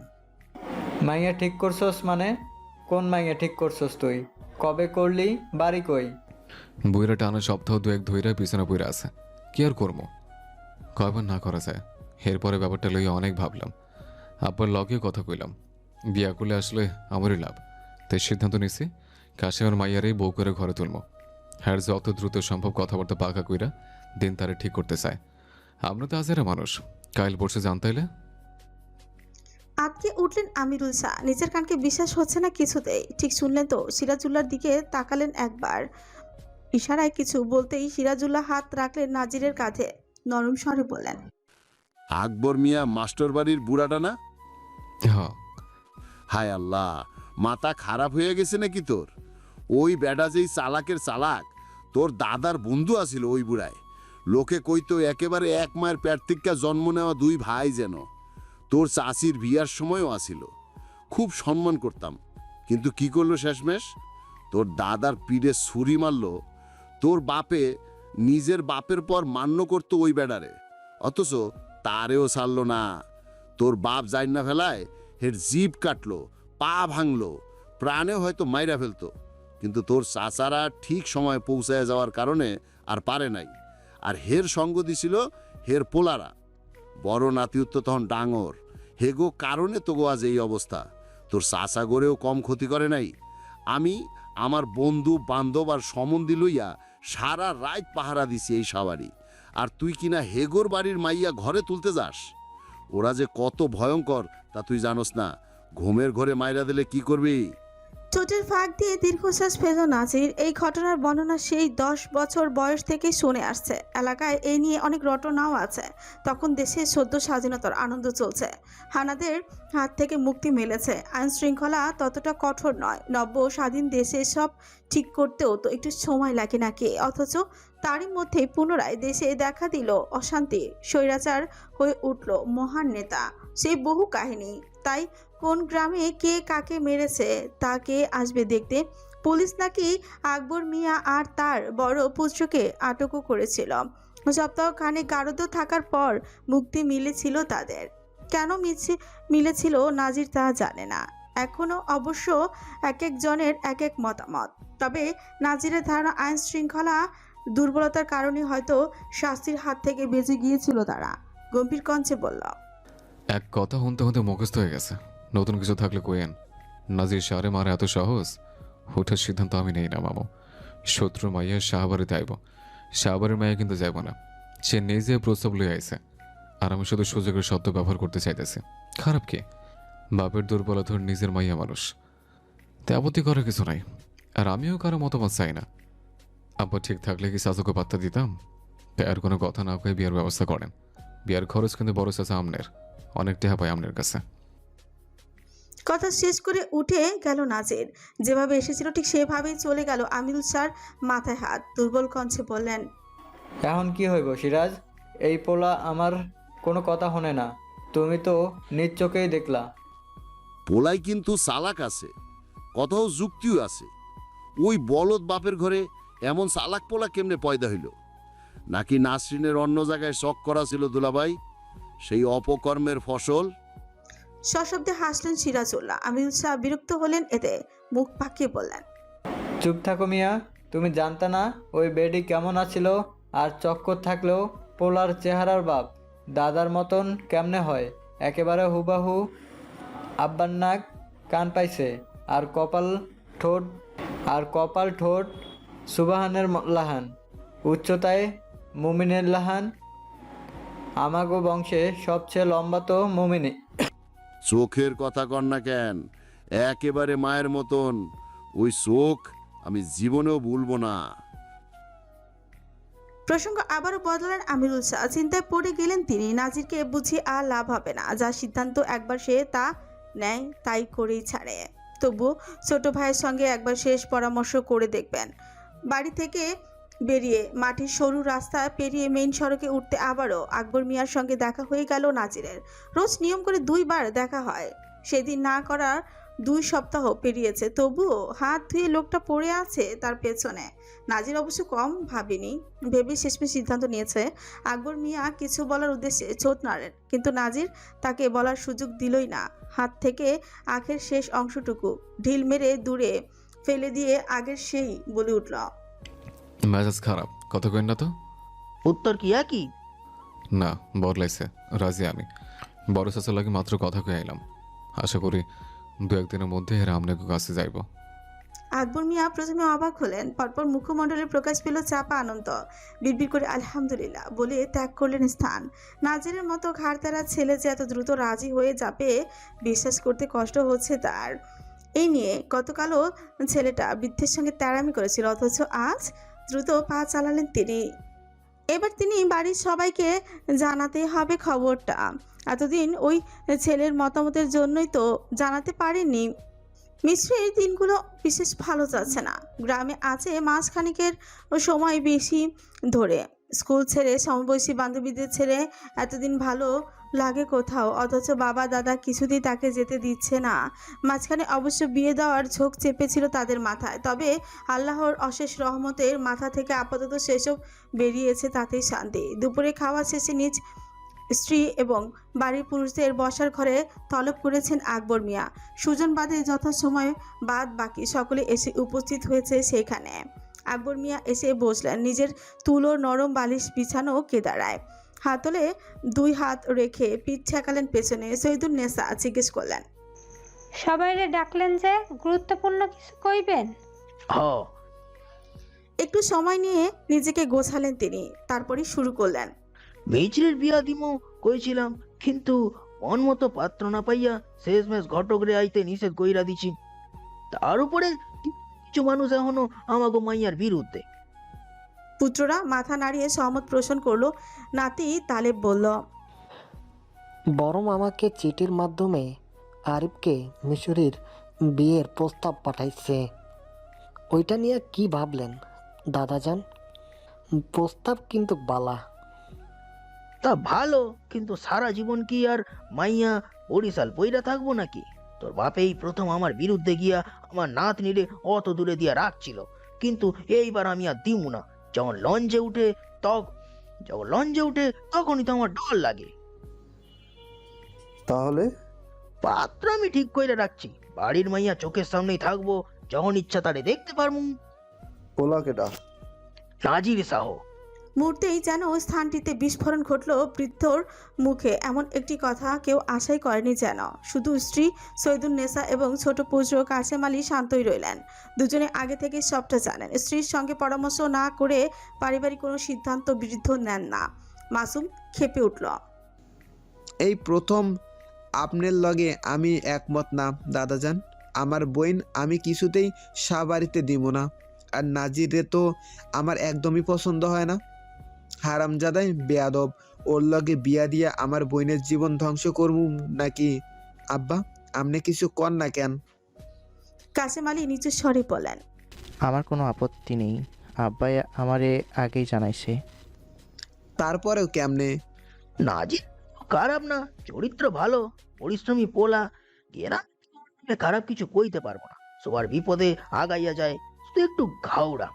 মাইয়া ঠিক করছস মানে? কোন মাইয়া ঠিক করছস তুই? কবে করলি? বাড়ি কই? বইরা টানা সপ্তাহ 2-1 ধইরা পিছনে পইরা আছে। কি আর করবো? কয়বার না করা যায়। এরপরে ব্যাপারটা লইয়া অনেক ভাবলাম। আব্বার লগেও কথা কইলাম। বিয়া করলে আসলে আমারই লাভ। তাই সিদ্ধান্ত নিছি কাশিমার মাইয়ারেই বউ করে ঘরে তুলবো। হ্যাঁ, যত দ্রুত সম্ভব কথাবার্তা পাকা কইরা দিন তারে ঠিক করতে চায়। আমরা তো আজেরা মানুষ, কাইল পরশু জানতাইলে। আতকে উঠলেন আমিরুল শাহ। নিজের কানকে বিশ্বাস হচ্ছে না কিছুতেই। ঠিক শুনলেন তো? সিরাজুল্লাহর দিকে তাকালেন একবার। ইশারায় কিছু বলতেই সিরাজুল্লাহ হাত রাখলেন নাজিরের কাঁধে। নরম স্বরে বললেন, আকবর মিয়া মাস্টার বাড়ির বুড়াটা না? হ্যাঁ। হায় আল্লাহ, মাথা খারাপ হয়ে গেছে নাকি তোর? ওই বেটা যেই চালাকের চালাক, তোর দাদার বন্ধু আছিল ওই বুড়ায়। লোকে কইতো একেবারে 1 মায়ের পেট থেকে জন্ম নেওয়া 2 ভাই যেন। তোর চাচির বিয়ার সময়ও আসিল, খুব সম্মান করতাম। কিন্তু কি করলো শেষমেশ? তোর দাদার পিঠে ছুরি মারলো। তোর বাপে নিজের বাপের পর মান্য করতো ওই বেড়ারে, অথচ তারেও ছাড়লো না। তোর বাপ যাই না ফেলায় হের জিভ কাটলো, পা ভাঙলো, প্রাণেও হয়তো মাইরা ফেলতো। কিন্তু তোর চাচারা ঠিক সময় পৌঁছায় যাওয়ার কারণে আর পারে নাই। আর হের সঙ্গ দিছিল হের পোলারা। বড় নাতিউত্ত তখন ডাঙর, হেগো কারণে তোগো আজ এই অবস্থা। তোর চাচা গড়েও কম ক্ষতি করে নাই। আমি আমার বন্ধু বান্ধব আর সম্বন্ধী লইয়া সারা রাত পাহারা দিছি এই সাবারি। আর তুই কিনা হেগোর বাড়ির মাইয়া ঘরে তুলতে যাস? ওরা যে কত ভয়ঙ্কর তা তুই জানোস না। ঘুমের ঘরে মাইরা দিলে কি করবি? চোটের ফাঁক দিয়ে দীর্ঘশ্বাস ফেলল নাজির। এই ঘটনার বর্ণনা সেই 10 বছর বয়স থেকে শুনে আসছে। এলাকায় এই নিয়ে অনেক রটনাও আছে। তখন দেশে সদ্য স্বাধীনতার আনন্দ চলছে। হানাদের হাত থেকে মুক্তি মিলেছে। আইন শৃঙ্খলা ততটা কঠোর নয়। নব্য স্বাধীন দেশে সব ঠিক করতেও তো একটু সময় লাগে নাকি? অথচ তারই মধ্যে পুনরায় দেশে দেখা দিল অশান্তি। স্বৈরাচার হয়ে উঠল মহান নেতা। সেই বহু কাহিনী। তাই কোন গ্রামে কে কাকে মেরেছে তা কে আসবে দেখতে? পুলিশ নাকি আকবর মিয়া আর তার বড় পুত্রকে আটকও করেছিল। সপ্তাহখানেক গারদে থাকার পর মুক্তি মিলেছিল তাদের। কেন মিলেছিল নাজির তা জানে না। এখনো অবশ্য এক একজনের এক এক মতামত। তবে নাজিরের ধারণা আইন শৃঙ্খলা দুর্বলতার কারণে হয়তো শাস্তির হাত থেকে বেঁচে গিয়েছিল তারা। গম্ভীর কণ্ঠে বলল, এক কথা হতে হতে মুখস্থ হয়ে গেছে। নতুন কিছু থাকলে কোয়েন। নাজির সারে মারা এত সহজ? ওঠার সিদ্ধান্ত আমি নেই না মামু। শত্রু মাইয়া শাহবাড়িতে আইব। শাহবাড়ির মাইয়া কিন্তু যাইব না। সে নিজে প্রস্তাব লই আইছে, আর আমি শুধু সুযোগের সদ্য ব্যবহার করতে চাইতেছি। খারাপ কি? বাপের দুর্বলতার নিজের মাইয়া মানুষ, তে আপত্তি করার কিছু নাই। আর আমিও কারো মতামত চাই না। আব্বা ঠিক থাকলে কি চাচাকে পাত্তা দিতাম? তাই আর কোনো কথা না কয়ে বিয়ার ব্যবস্থা করেন। বিয়ার খরচ কিন্তু বড় চাচা আমনের, অনেক টেহা পায় আমনের কাছে। কথা শেষ করে উঠে গেল নাজির। যেভাবে এসেছিল ঠিক সেভাবেই চলে গেল। আমিরুল স্যার মাথায় হাত, দুর্বল কণ্ঠে বললেন, এখন কি হইব সিরাজ? এই পোলা আমার কোনো কথা শোনে না, তুমি তো নিজ চোখেই দেখলা। পোলাই কিন্তু চালাক আছে, কথাও যুক্তিও আছে। ওই বলদ বাপের ঘরে এমন চালাক পোলা কেমনে পয়দা হইল? নাকি নাসরিনের অন্য জায়গায় শখ করা ছিল দুলাভাই? সেই অপকর্মের ফসল। সশব্দে হাসলেন সিরাজউল্লাহ। আমিরুল শাহ বিরক্ত হলেন এতে, মুখ পাকিয়ে বললেন, চুপ থাকো মিয়া, তুমি জানতা না ওই বেডি কেমন আছিল? আর চক্কর থাকলেও পোলার চেহারার বাপ দাদার মতন কেমনে হয়? একেবারে হুবাহু আব্বার নাক কান পাইছে, আর কপাল ঠোঁট সুবাহানের লাহান, উচ্চতায় মুমিনের লাহান। আমাগো বংশে সবচেয়ে লম্বা তো মুমিনি। চোখের কথা কর না কেন? একেবারে মায়ের মতন। ওই চোখ আমি জীবনেও ভুলবো না। প্রসঙ্গ আবারও বদলালেন আমিরুল শাহ। চিন্তায় পড়ে গেলেন তিনি। নাজিরকে বুঝিয়ে আর লাভ হবে না। যা সিদ্ধান্ত একবার সে তা নেয় তাই করেই ছাড়ে। তবু ছোট ভাইয়ের সঙ্গে একবার শেষ পরামর্শ করে দেখবেন। বাড়ি থেকে বেরিয়ে মাটির সরু রাস্তা পেরিয়ে মেইন সড়কে উঠতে আবারও আকবর মিয়ার সঙ্গে দেখা হয়ে গেল নাজিরের। রোজ নিয়ম করে 2 বার দেখা হয়। সেদিন না করার 2 সপ্তাহ পেরিয়েছে, তবুও হাত ধুয়ে লোকটা পড়ে আছে তার পেছনে। নাজির অবশ্য কম ভাবেনি, ভেবে শেষমেশ সিদ্ধান্ত নিয়েছে। আকবর মিয়া কিছু বলার উদ্দেশ্যে ছোট নাড়েন, কিন্তু নাজির তাকে বলার সুযোগ দিলই না। হাত থেকে আখের শেষ অংশটুকু ঢিল মেরে দূরে ফেলে দিয়ে আগের সেই বলে উঠল, মেজাজ খারাপ, কথা কইন না তো। উত্তর কি একই? না, বদলাইছে। রাজি আমি। বড় চাচার লাগে মাত্র কথা কয়ে আইলাম। আশা করি 2-1 দিনের মধ্যে এরা আপনাকে কাছে যাইব। আকবর মিয়া প্রথমে অবাক হলেন, পরপর মুখমণ্ডলে প্রকাশ পেল চাপা আনন্দ। বিড়বিড় করে আলহামদুলিল্লাহ বলে ত্যাগ করলেন স্থান। নাজিরের মতো ঘাড়তারা ছেলে যে এত দ্রুত রাজি হয়ে যাবে বিশ্বাস করতে কষ্ট হচ্ছে তার। এই নিয়ে গতকালও ছেলেটা বৃদ্ধের সঙ্গে তেড়ামি করেছিল, অথচ আজ দ্রুত পা চালালেন তিনি। এবার তিনি বাড়ির সবাইকে জানাতে হবে খবরটা। এতদিন ওই ছেলের মতামতের জন্যই তো জানাতে পারেননি। মিশ্রের দিনগুলো বিশেষ ভালো যাচ্ছে না। গ্রামে আছে মাসখানিকের সময় বেশি ধরে। স্কুল ছেড়ে সমবয়সী বান্ধবীদের ছেড়ে এতদিন ভালো লাগে কোথাও, অথচ বাবা দাদা কিছুতেই তাকে যেতে দিচ্ছে না। মাঝখানে অবশ্য বিয়ে দেওয়ার ঝোঁক চেপেছিল তাদের মাথায়, তবে আল্লাহর অশেষ রহমতের মাথা থেকে আপাতত সেসব বেরিয়েছে, তাতেই শান্তি। দুপুরে খাওয়া শেষে নিজ স্ত্রী এবং বাড়ির পুরুষদের বসার ঘরে তলব করেছেন আকবর মিয়া। সুজন বাদে যথাসময় বাদ বাকি সকলে এসে উপস্থিত হয়েছে সেখানে। আকবর মিয়া এসে বসলেন। নিজের তুলো নরম বালিশ বিছানো কেদারায় হাতলে 2 হাত রেখে পিঠ ঠেকালেন পেছনে। সৈয়দুন নেসা জিজ্ঞেস করলেন, সবাইরে ডাকলেন যে, গুরুত্বপূর্ণ কিছু কইবেন? একটু সময় নিয়ে নিজেকে গোছালেন তিনি, তারপরে শুরু করলেন। মেজরের বিয়া দিমো কইছিলাম, কিন্তু মন মতো পাত্র না পাইয়া শেষমেশ ঘটকরে আইতে নিষেধ কইরা দিছি। তার উপরে কিছু মানুষ এখনো আমাগো মাইয়ার বিরুদ্ধে। পুত্ররা মাথা নাড়িয়ে সহমত পোষণ করলো। নাতি তালেব বলল, বড় মামাকে চিঠির মাধ্যমে আরিফকে মিশরির বিয়ের প্রস্তাব পাঠাইছে। ওইটা নিয়ে কি ভাবলেন দাদাজান? প্রস্তাব কিন্তু বালা। তা ভালো, কিন্তু সারা জীবন কি আর মাইয়া বরিশাল পইরা থাকবো নাকি? তোর বাপেই প্রথম আমার বিরুদ্ধে গিয়া আমার নাতনিরে অত দূরে দিয়া রাখছিল, কিন্তু এইবার আমি আর দিমু না। যখন লঞ্চে উঠে তখনই তো আমার ডর লাগে। তাহলে পাত্র আমি ঠিক করে রাখছি, বাড়ির মাইয়া চোখের সামনেই থাকবো, যখন ইচ্ছা তারে দেখতে পারবো। পোলা কেটা? নাজির সাহ। মুহূর্তেই যেন স্থানটিতে বিস্ফোরণ ঘটল বৃদ্ধর মুখে। এমন একটি কথা কেউ আশাই করেনি যেন। শুধু স্ত্রী সৈয়দুন্নেসা এবং ছোট পুত্র কাসেম আলী শান্তই রইলেন। দুজনে আগে থেকে সবটা জানেন। স্ত্রীর সঙ্গে পরামর্শ না করে পারিবারিক কোনো সিদ্ধান্ত বৃদ্ধ নেন না। মাসুম ক্ষেপে উঠল। এই প্রথম আপনার লগে আমি একমত না দাদাজান। আমার বইন আমি কিছুতেই বাড়িতে দিব না। আর নাজিরে তো আমার একদমই পছন্দ হয় না। হারামজাদাই বেয়াদব, ওর লগে বিয়া দিয়া আমার বইনের জীবন ধ্বংস করবো নাকি? আব্বা আপনি কিছু কর না কেন? কাসেম আলী নিচু স্বরে বলেন। আমার কোনো আপত্তি নেই, আব্বাই আমারে আগেই জানাইছে। তারপরেও কেমনে? নাজির খারাপ না, চরিত্র ভালো, পরিশ্রমী পোলা। এরা খারাপ কিছু কইতে পারবো না, সবার বিপদে আগাইয়া যায়। শুধু একটু ঘাউড়া,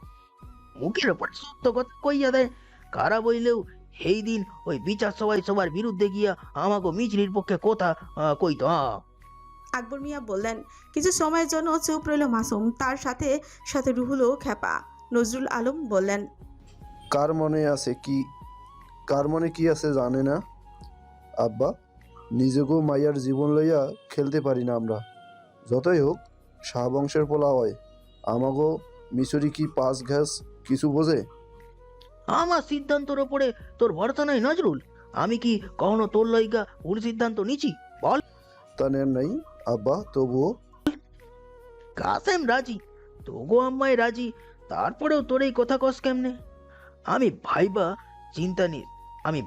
মুখের ওপর সত্য কথা কইয়া দেয়। খারাপ হইলেও সেই দিন ওই বিচার সবার বিরুদ্ধে গিয়া আমাকে মিছরির পক্ষে কথা কইতো। আকবর মিয়া বললেন। কিছু সময়ের জন্য চুপ রইল মাসুম, তার সাথে সাথে রুহুলও খেপা। নজরুল আলম বললেন, কার মনে কি আছে জানে না আব্বা? নিজেকেও মাইয়ার জীবন লইয়া খেলতে পারি না আমরা। যতই হোক শাহ বংশের পোলা হয়, আমাগো মিশরি কি পাঁচ ঘাস কিছু বোঝে? আমার সিদ্ধান্তর ওপরে তোর ভরসা নাই নজরুল? আমি কি কখনো তোর লইগা ভুল সিদ্ধান্ত নিছি? বল। তা নেন নাই আব্বা, তবুও কাসেম রাজি, তোগো আম্মাই রাজি, তারপরেও তোর এই কথা কস কেমনে? আমি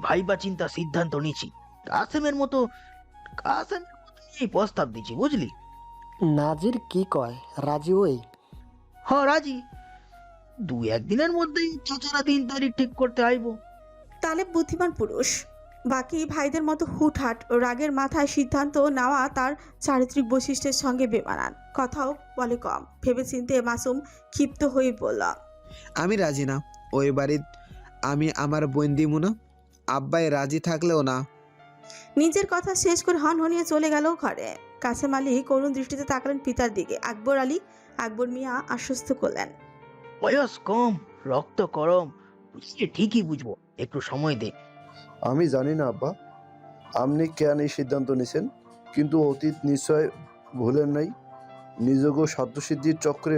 ভাইবা চিন্তা সিদ্ধান্ত নিছি। কাসেমের মতো এই প্রস্তাব দিছি, বুঝলি? নাজির কি কয়, রাজি ওই? রাজি। 2-1 দিনের মধ্যেই চাচারা 3 তারিখ ঠিক করতে আইব। তালেব বুদ্ধিমান পুরুষ। বাকি ভাইদের মতো হুটহাট ও রাগের মাথায় সিদ্ধান্ত নেওয়া তার চারিত্রিক বৈশিষ্ট্যের সঙ্গে বেমানান। কথাও বলে কম। ভেবেচিন্তে মাসুম ক্ষিপ্ত হয়ে বলল, আমি রাজি না। ওই বাড়ির আমি আমার বোন দিমু না, আব্বাই রাজি থাকলেও না। নিজের কথা শেষ করে হনহনিয়ে চলে গেল ঘরে। কাসেম আলী করুণ দৃষ্টিতে তাকালেন পিতার দিকে। আকবর মিয়া আশ্বস্ত করলেন, বয়স কম, রক্ত গরম, ঠিকই বুঝবো, একটু সময় দে। আমি জানি না আব্বা আপনি কেন এই সিদ্ধান্ত নিছেন, কিন্তু অতীত নিশ্চয় ভুলেন নাই। নিজেকেও স্বার্থসিদ্ধির চক্রে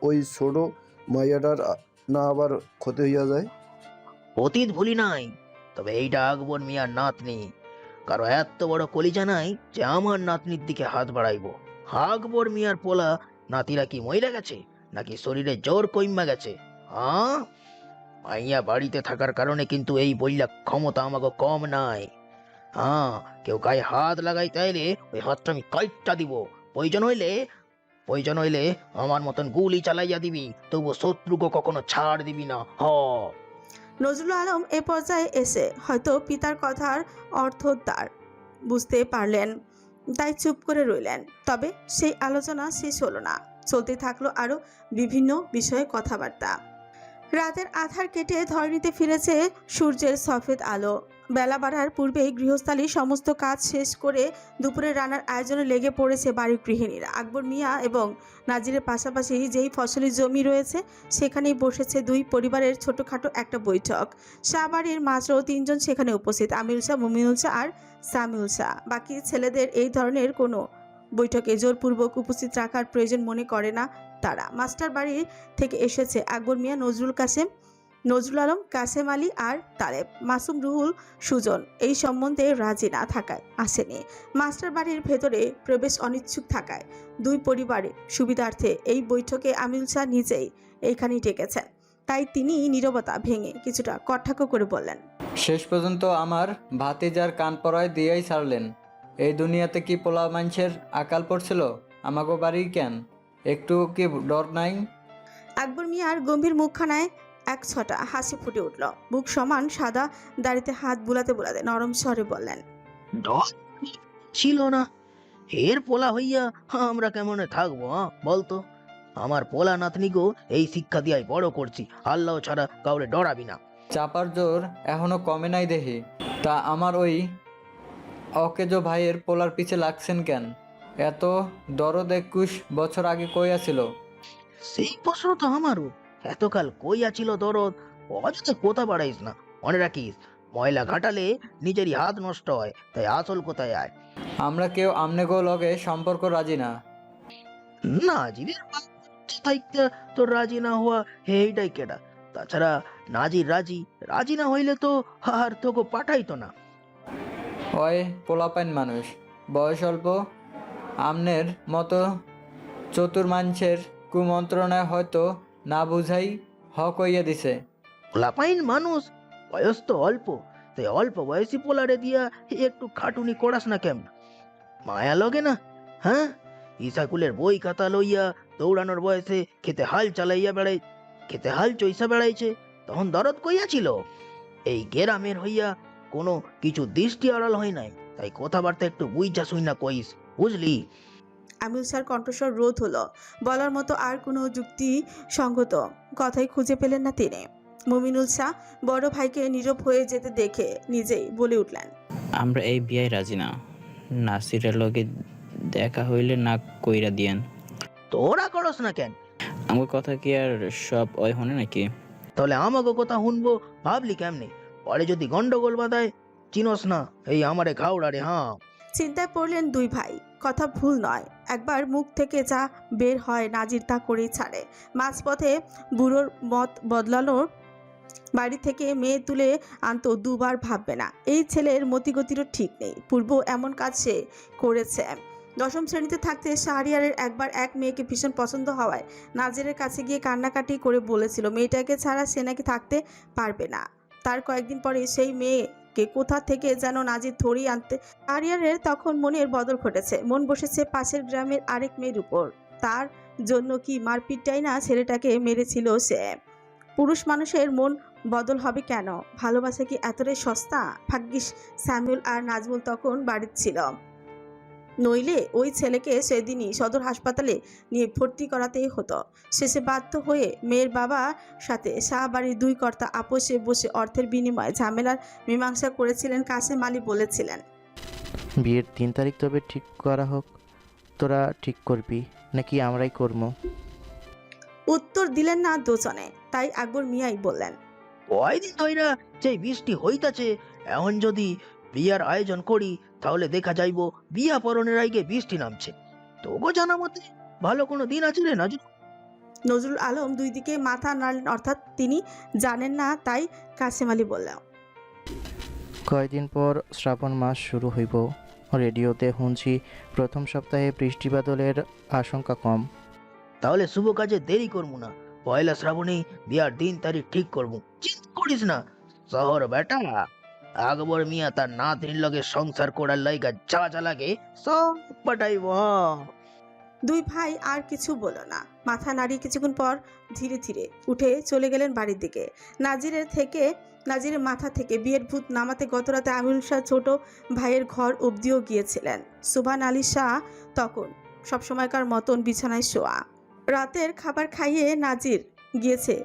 ওই ছোট মাইয়াটার না আবার ক্ষতি হইয়া যায়। অতীত ভুলি নাই, তবে এইটা আকবর মিয়ার নাতনি। কারো এত বড় কলিজা নাই যে আমার নাতনির দিকে হাত বাড়াইবো। আকবর মিয়ার পোলা নাতিরা কি মইরা গেছে নাকি শরীরে জোর কইমা গেছে? মাইয়া বাড়িতে থাকার কারণে কিন্তু এই বইলা ক্ষমতা আমাকে কম নাই। কেউ গায়ে হাত লাগাই তাইলে ওই হাতটা আমি কাইটটা দিব। প্রয়োজন হইলে আমার মতন গুলি চালাইয়া দিবি, তবু শত্রুকে কখনো ছাড় দিবি না। নজরুল আলম এ পর্যায়ে এসে হয়তো পিতার কথার অর্থ তার বুঝতে পারলেন, তাই চুপ করে রইলেন। তবে সেই আলোচনা শেষ হলো না, চলতে থাকলো আরো বিভিন্ন বিষয়ে কথাবার্তা। রাতের আধার কেটে ধরণীতে ফিরেছে সূর্যের সফেদ আলো। বেলা বাড়ার পূর্বেই গৃহস্থালির সমস্ত কাজ শেষ করে দুপুরের রান্নার আয়োজনে লেগে পড়েছে বাড়ির গৃহিণীরা। আকবর মিয়া এবং নাজিরের পাশাপাশি যেই ফসলি জমি রয়েছে সেখানেই বসেছে দুই পরিবারের ছোটোখাটো একটা বৈঠক। শাহবাড়ির মাত্র 3 জন সেখানে উপস্থিত, আমিরুল শাহ, মুমিনুল শাহ আর সামিউল শাহ। বাকি ছেলেদের এই ধরনের কোনো বৈঠকে জোরপূর্বক উপস্থিত রাখার প্রয়োজন মনে করে না তারা। মাস্টার বাড়ি থেকে এসেছে আকবর মিয়া, নজরুল আলম, কাসেম আলী আর তালেব। মাসুম, রুহুল, সুজন এই সম্বন্ধে রাজি না থাকায় আসেনি। মাস্টার বাড়ির ভেতরে প্রবেশ অনিচ্ছুক থাকায় দুই পরিবারের সুবিধার্থে এই বৈঠকে আমিরুল শাহ নিজেই এইখানেই ডেকেছেন। তাই তিনি নীরবতা ভেঙে কিছুটা কটাক্ষ করে বললেন, শেষ পর্যন্ত আমার ভাতিজার কান পড়ায় দিয়েই ছাড়লেন। এই দুনিয়াতে কি পোলা মানুষের আকাল পড়ছিল? আমাকে বাড়ি কেন একটু কি ডর নাই? আকবর মিয়ার গম্ভীর মুখখানায় এক ছটা হাসি ফুটে উঠল। বুক সমান সাদা দাড়িতে হাত বুলাতে বুলাতে নরম স্বরে বললেন, ডর ছিল না, এর পোলা হইয়া আমরা কেমনে থাকবো বলতো? আমার পোলা নাতনিকেও এই শিক্ষা দিয়াই বড় করছি, আল্লাহ ছাড়া কাউরে ডরাবি না। চাপার জোর এখনো কমে নাই দেখি। তা আমার ওই অকেজো ভাইয়ের পোলার পিছে লাগছেন কেন? এত দরদ 21 বছর আগে কইয়া ছিল। সেই প্রশ্ন তো আমারও। এতকাল কইয়া ছিল দরদ, অযথা কথা বাড়াইস না। মনে রাখিস, ময়লা ঘাটালে নিজেরই হাত নষ্ট হয়, তাই আসল কোথায় আয়। আমরা কেউ আমনেগো লগে সম্পর্ক রাজি না। নাজিরের বাচ্চা থাইকা তোর রাজি না হওয়া এইটাই কেডা? তাছাড়া নাজির রাজি রাজি না হইলে তো আর তোকে পাঠাইতো না। ওই পোলাপাইন মানুষ, বয়স অল্প, আমনের মতো চতুর মানুষের কুমন্ত্রণায় হয়তো না বুঝাই হক হইয়া দিছে। পোলাপাইন মানুষ, বয়স তো অল্প, তাই অল্প বয়সী পোলারে দিয়া একটু খাটুনি করাস না কেমন? মায়া লগে না? হ্যাঁ, ইসাকুলের বই খাতা লইয়া দৌড়ানোর বয়সে খেতে হাল চইসা বেড়াইছে, তখন দরদ কইয়াছিল। এই গেরামের হইয়া কোনো কিছু দৃষ্টি আড়াল হয় নাই, তাই কথাবার্তা একটু বুঝা শুই না কইস, বুঝলি? আমির স্যার কণ্ঠস্বর রোধ হলো। বলার মতো আর কোনো যুক্তি সঙ্গত কথাই খুঁজে পেলেন না তিনি। মুমিনুল শাহ বড় ভাইকে নীরব হয়ে যেতে দেখে নিজেই বলে উঠলেন, আমরা এই বিয়ায় রাজি না। নাসিরের লগে দেখা হইলে না কইরা দিয়েন। তোরা করস না কেন? আমার কথা কি আর সব ওই হনে নাকি? তাহলে আমাকে কথা শুনবো ভাবলি কেমনে? পরে যদি গন্ডগোল বাঁধায়, চিনস না এই আমারে ঘাউড়া রে। চিন্তায় পড়লেন দুই ভাই। কথা ভুল নয়, একবার মুখ থেকে যা বের হয় নাজির তা করেই ছাড়ে। মাঝপথে বুড়োর মত বদলানোর, বাড়ি থেকে মেয়ে তুলে আনতো দুবার ভাববে না। এই ছেলের মতিগতিরও ঠিক নেই। পূর্ব এমন কাজ সে করেছে। 10ম শ্রেণীতে থাকতে শাহরিয়ারের একবার এক মেয়েকে ভীষণ পছন্দ হওয়ায় নাজিরের কাছে গিয়ে কান্নাকাটি করে বলেছিল মেয়েটাকে ছাড়া সে নাকি থাকতে পারবে না। তার কয়েকদিন পরে সেই মেয়েকে কোথা থেকে যেন নাজির ধরিয়ে আনতে। শাহরিয়ারের তখন মনের বদল ঘটেছে। মন বসেছে পাশের গ্রামের আরেক মেয়ের উপর। তার জন্য কি মারপিটটাই না ছেলেটাকে মেরেছিল সে। পুরুষ মানুষের মন বদল হবে কেন? ভালোবাসা কি এতটাই সস্তা? ভাগ্যিস স্যামুয়েল আর নাজমুল তখন বাড়িতে ছিল, নইলে ওই ছেলেকে সেদিনই সদর হাসপাতালে নিয়ে ভর্তি করাতেই হতো। শেষে বাধ্য হয়ে মেয়ের বাবার সাথে শাহবাড়ির দুই কর্তা আপোষে বসে অর্থের বিনিময়ে ঝামেলার মীমাংসা করেছিলেন। কাসেম আলী বলেছিলেন, বিয়ের 3 তারিখ তবে ঠিক করা হোক। তোরা ঠিক করবি নাকি আমরাই করবো? উত্তর দিলেন না দুজনে। তাই আকবর মিয়াই বললেন, কয়দিন ধইরা যে বৃষ্টি হইতাছে, এখন যদি বিয়ার আয়োজন করি তাহলে দেখা যাইব বিয়া পরনের আগে বৃষ্টি নামছে। তোগো জানা মতে ভালো কোনো দিন আছে রে নাজু? নজরুল আলম দুই দিকে মাথা নাড়লেন, অর্থাৎ তিনি জানেন না। তাই কাসেম আলী বললেন, কয়দিন পর শ্রাবণ মাস শুরু হইব। রেডিওতে শুনছি প্রথম সপ্তাহে বৃষ্টি বাদলের আশঙ্কা কম। তাহলে শুভ কাজে দেরি করবো না, পয়লা শ্রাবণে বিয়ার দিন তারিখ ঠিক করবো। চিন্তা করিস না, শহর বেটা আকবর মিয়া তার নাতির লগে সংসার করার লাইগা যা যা লাগে সব পাঠাইব। দুই ভাই আর কিছু বলো না। মাথা নাড়িয়ে কিছুক্ষণ পর ধীরে ধীরে উঠে চলে গেলেন বাড়ির দিকে। নাজিরের মাথা থেকে বিয়ের ভূত নামাতে গতরাতে আমিরুল শাহ ছোট ভাইয়ের ঘর অবধিও গিয়েছিলেন। সুবহান আলী শাহ তখন সবসময়কার মতন বিছানায় শোয়া। রাতের খাবার খাইয়ে নাজির গিয়েছে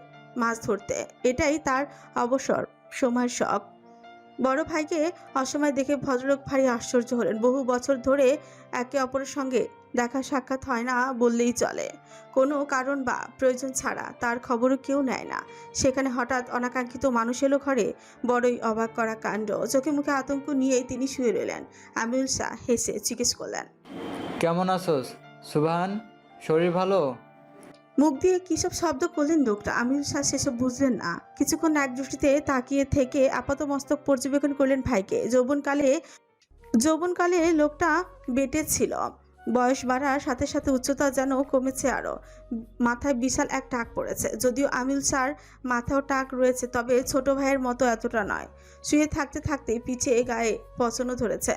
মাছ ধরতে। এটাই তার অবসর সময়ের শখ। বড় ভাইকে অসময় দেখে ভদ্রলোক ভারী আশ্চর্য হলেন। বহু বছর ধরে একে অপরের সঙ্গে দেখা সাক্ষাৎ হয় না বললেই চলে। কোনো কারণ বা প্রয়োজন ছাড়া তার খবরও কেউ নেয় না। সেখানে হঠাৎ অনাকাঙ্ক্ষিত মানুষ এলো ঘরে। বড়ই অবাক করা কাণ্ড। চোখে মুখে আতঙ্ক নিয়েই তিনি শুয়ে রইলেন। আমিরুল শাহ হেসে জিজ্ঞেস করলেন, কেমন আছোস সুবহান? শরীর ভালো? মুখ দিয়ে কী সব শব্দ করলেন লোকটা। আমিরুল শাহ সেসব বুঝলেন না। কিছুক্ষণ এক দৃষ্টিতে তাকিয়ে থেকে আপাতমস্তক পর্যবেক্ষণ করলেন ভাইকে। যৌবনকালে লোকটা বেটে ছিল। বয়স বাড়ার সাথে সাথে উচ্চতা যেন কমেছে আরও। মাথায় বিশাল এক টাক পড়েছে। যদিও আমিরুল শাহর মাথাও টাক রয়েছে, তবে ছোট ভাইয়ের মতো এতটা নয়। শুয়ে থাকতে থাকতেই পিছে গায়ে পচনও ধরেছে।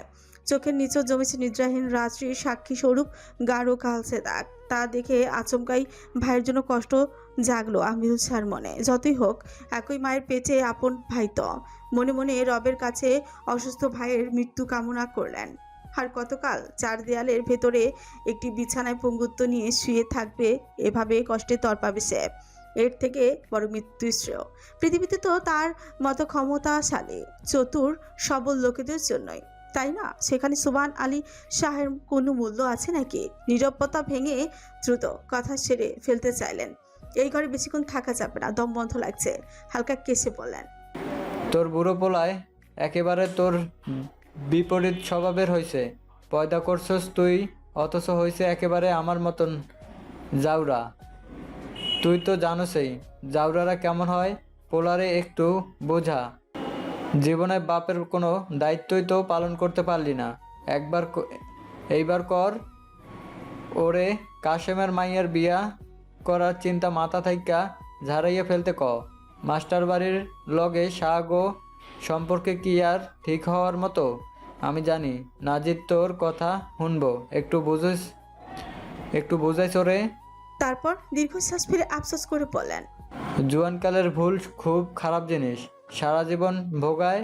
চোখের নিচেও জমেছে নিদ্রাহীন রাত্রির সাক্ষী স্বরূপ গাঢ় কালচে দাগ। তা দেখে আচমকাই ভাইয়ের জন্য কষ্ট জাগলো আমিরুল শাহর মনে। যতই হোক একই মায়ের পেটে আপন ভাই তো। মনে মনে রবের কাছে অসুস্থ ভাইয়ের মৃত্যু কামনা করলেন। আর কতকাল চার দেয়ালের ভেতরে একটি বিছানায় পঙ্গুত্ব নিয়ে শুয়ে থাকবে, এভাবে কষ্টে তরপাবে সে। এর থেকে বড় মৃত্যু শ্রেয়। পৃথিবীতে তো তার মতো ক্ষমতাশালী চতুর সবল লোকেদের জন্যই, তাই না? সেখানে সুবহান আলী শাহের কোনো মূল্য আছে নাকি? নীরবতা ভেঙে দ্রুত কথা সেরে ফেলতে চাইলেন। এই ঘরে বেশিক্ষণ থাকা যাবে না, দম বন্ধ লাগছে। হালকা কেসে বললেন, তোর বুড়ো পোলায় একেবারে তোর বিপরীত স্বভাবের হয়েছে। পয়দা করছস তুই, অথচ হয়েছে একেবারে আমার মতন জাউরা। তুই তো জানোসই জাউরারা কেমন হয়। পোলারে একটু বোঝা। জীবনে বাপের কোনো দায়িত্বই তো পালন করতে পারলি না। এইবার কর। ওরে কাশেমের মাইয়ের বিয়া করার চিন্তা মাথা থাইকা ঝাড়াইয়া ফেলতে ক। মাস্টার বাড়ির লগে শাগো সম্পর্কে কি আর ঠিক হওয়ার মতো? আমি জানি নাজির তোর কথা শুনবো। একটু বুঝাইছ রে। তারপর দীর্ঘশ্বাস ফেলে আফসোস করে বললেন, জুয়ানকালের ভুল খুব খারাপ জিনিস, সারা জীবন ভোগায়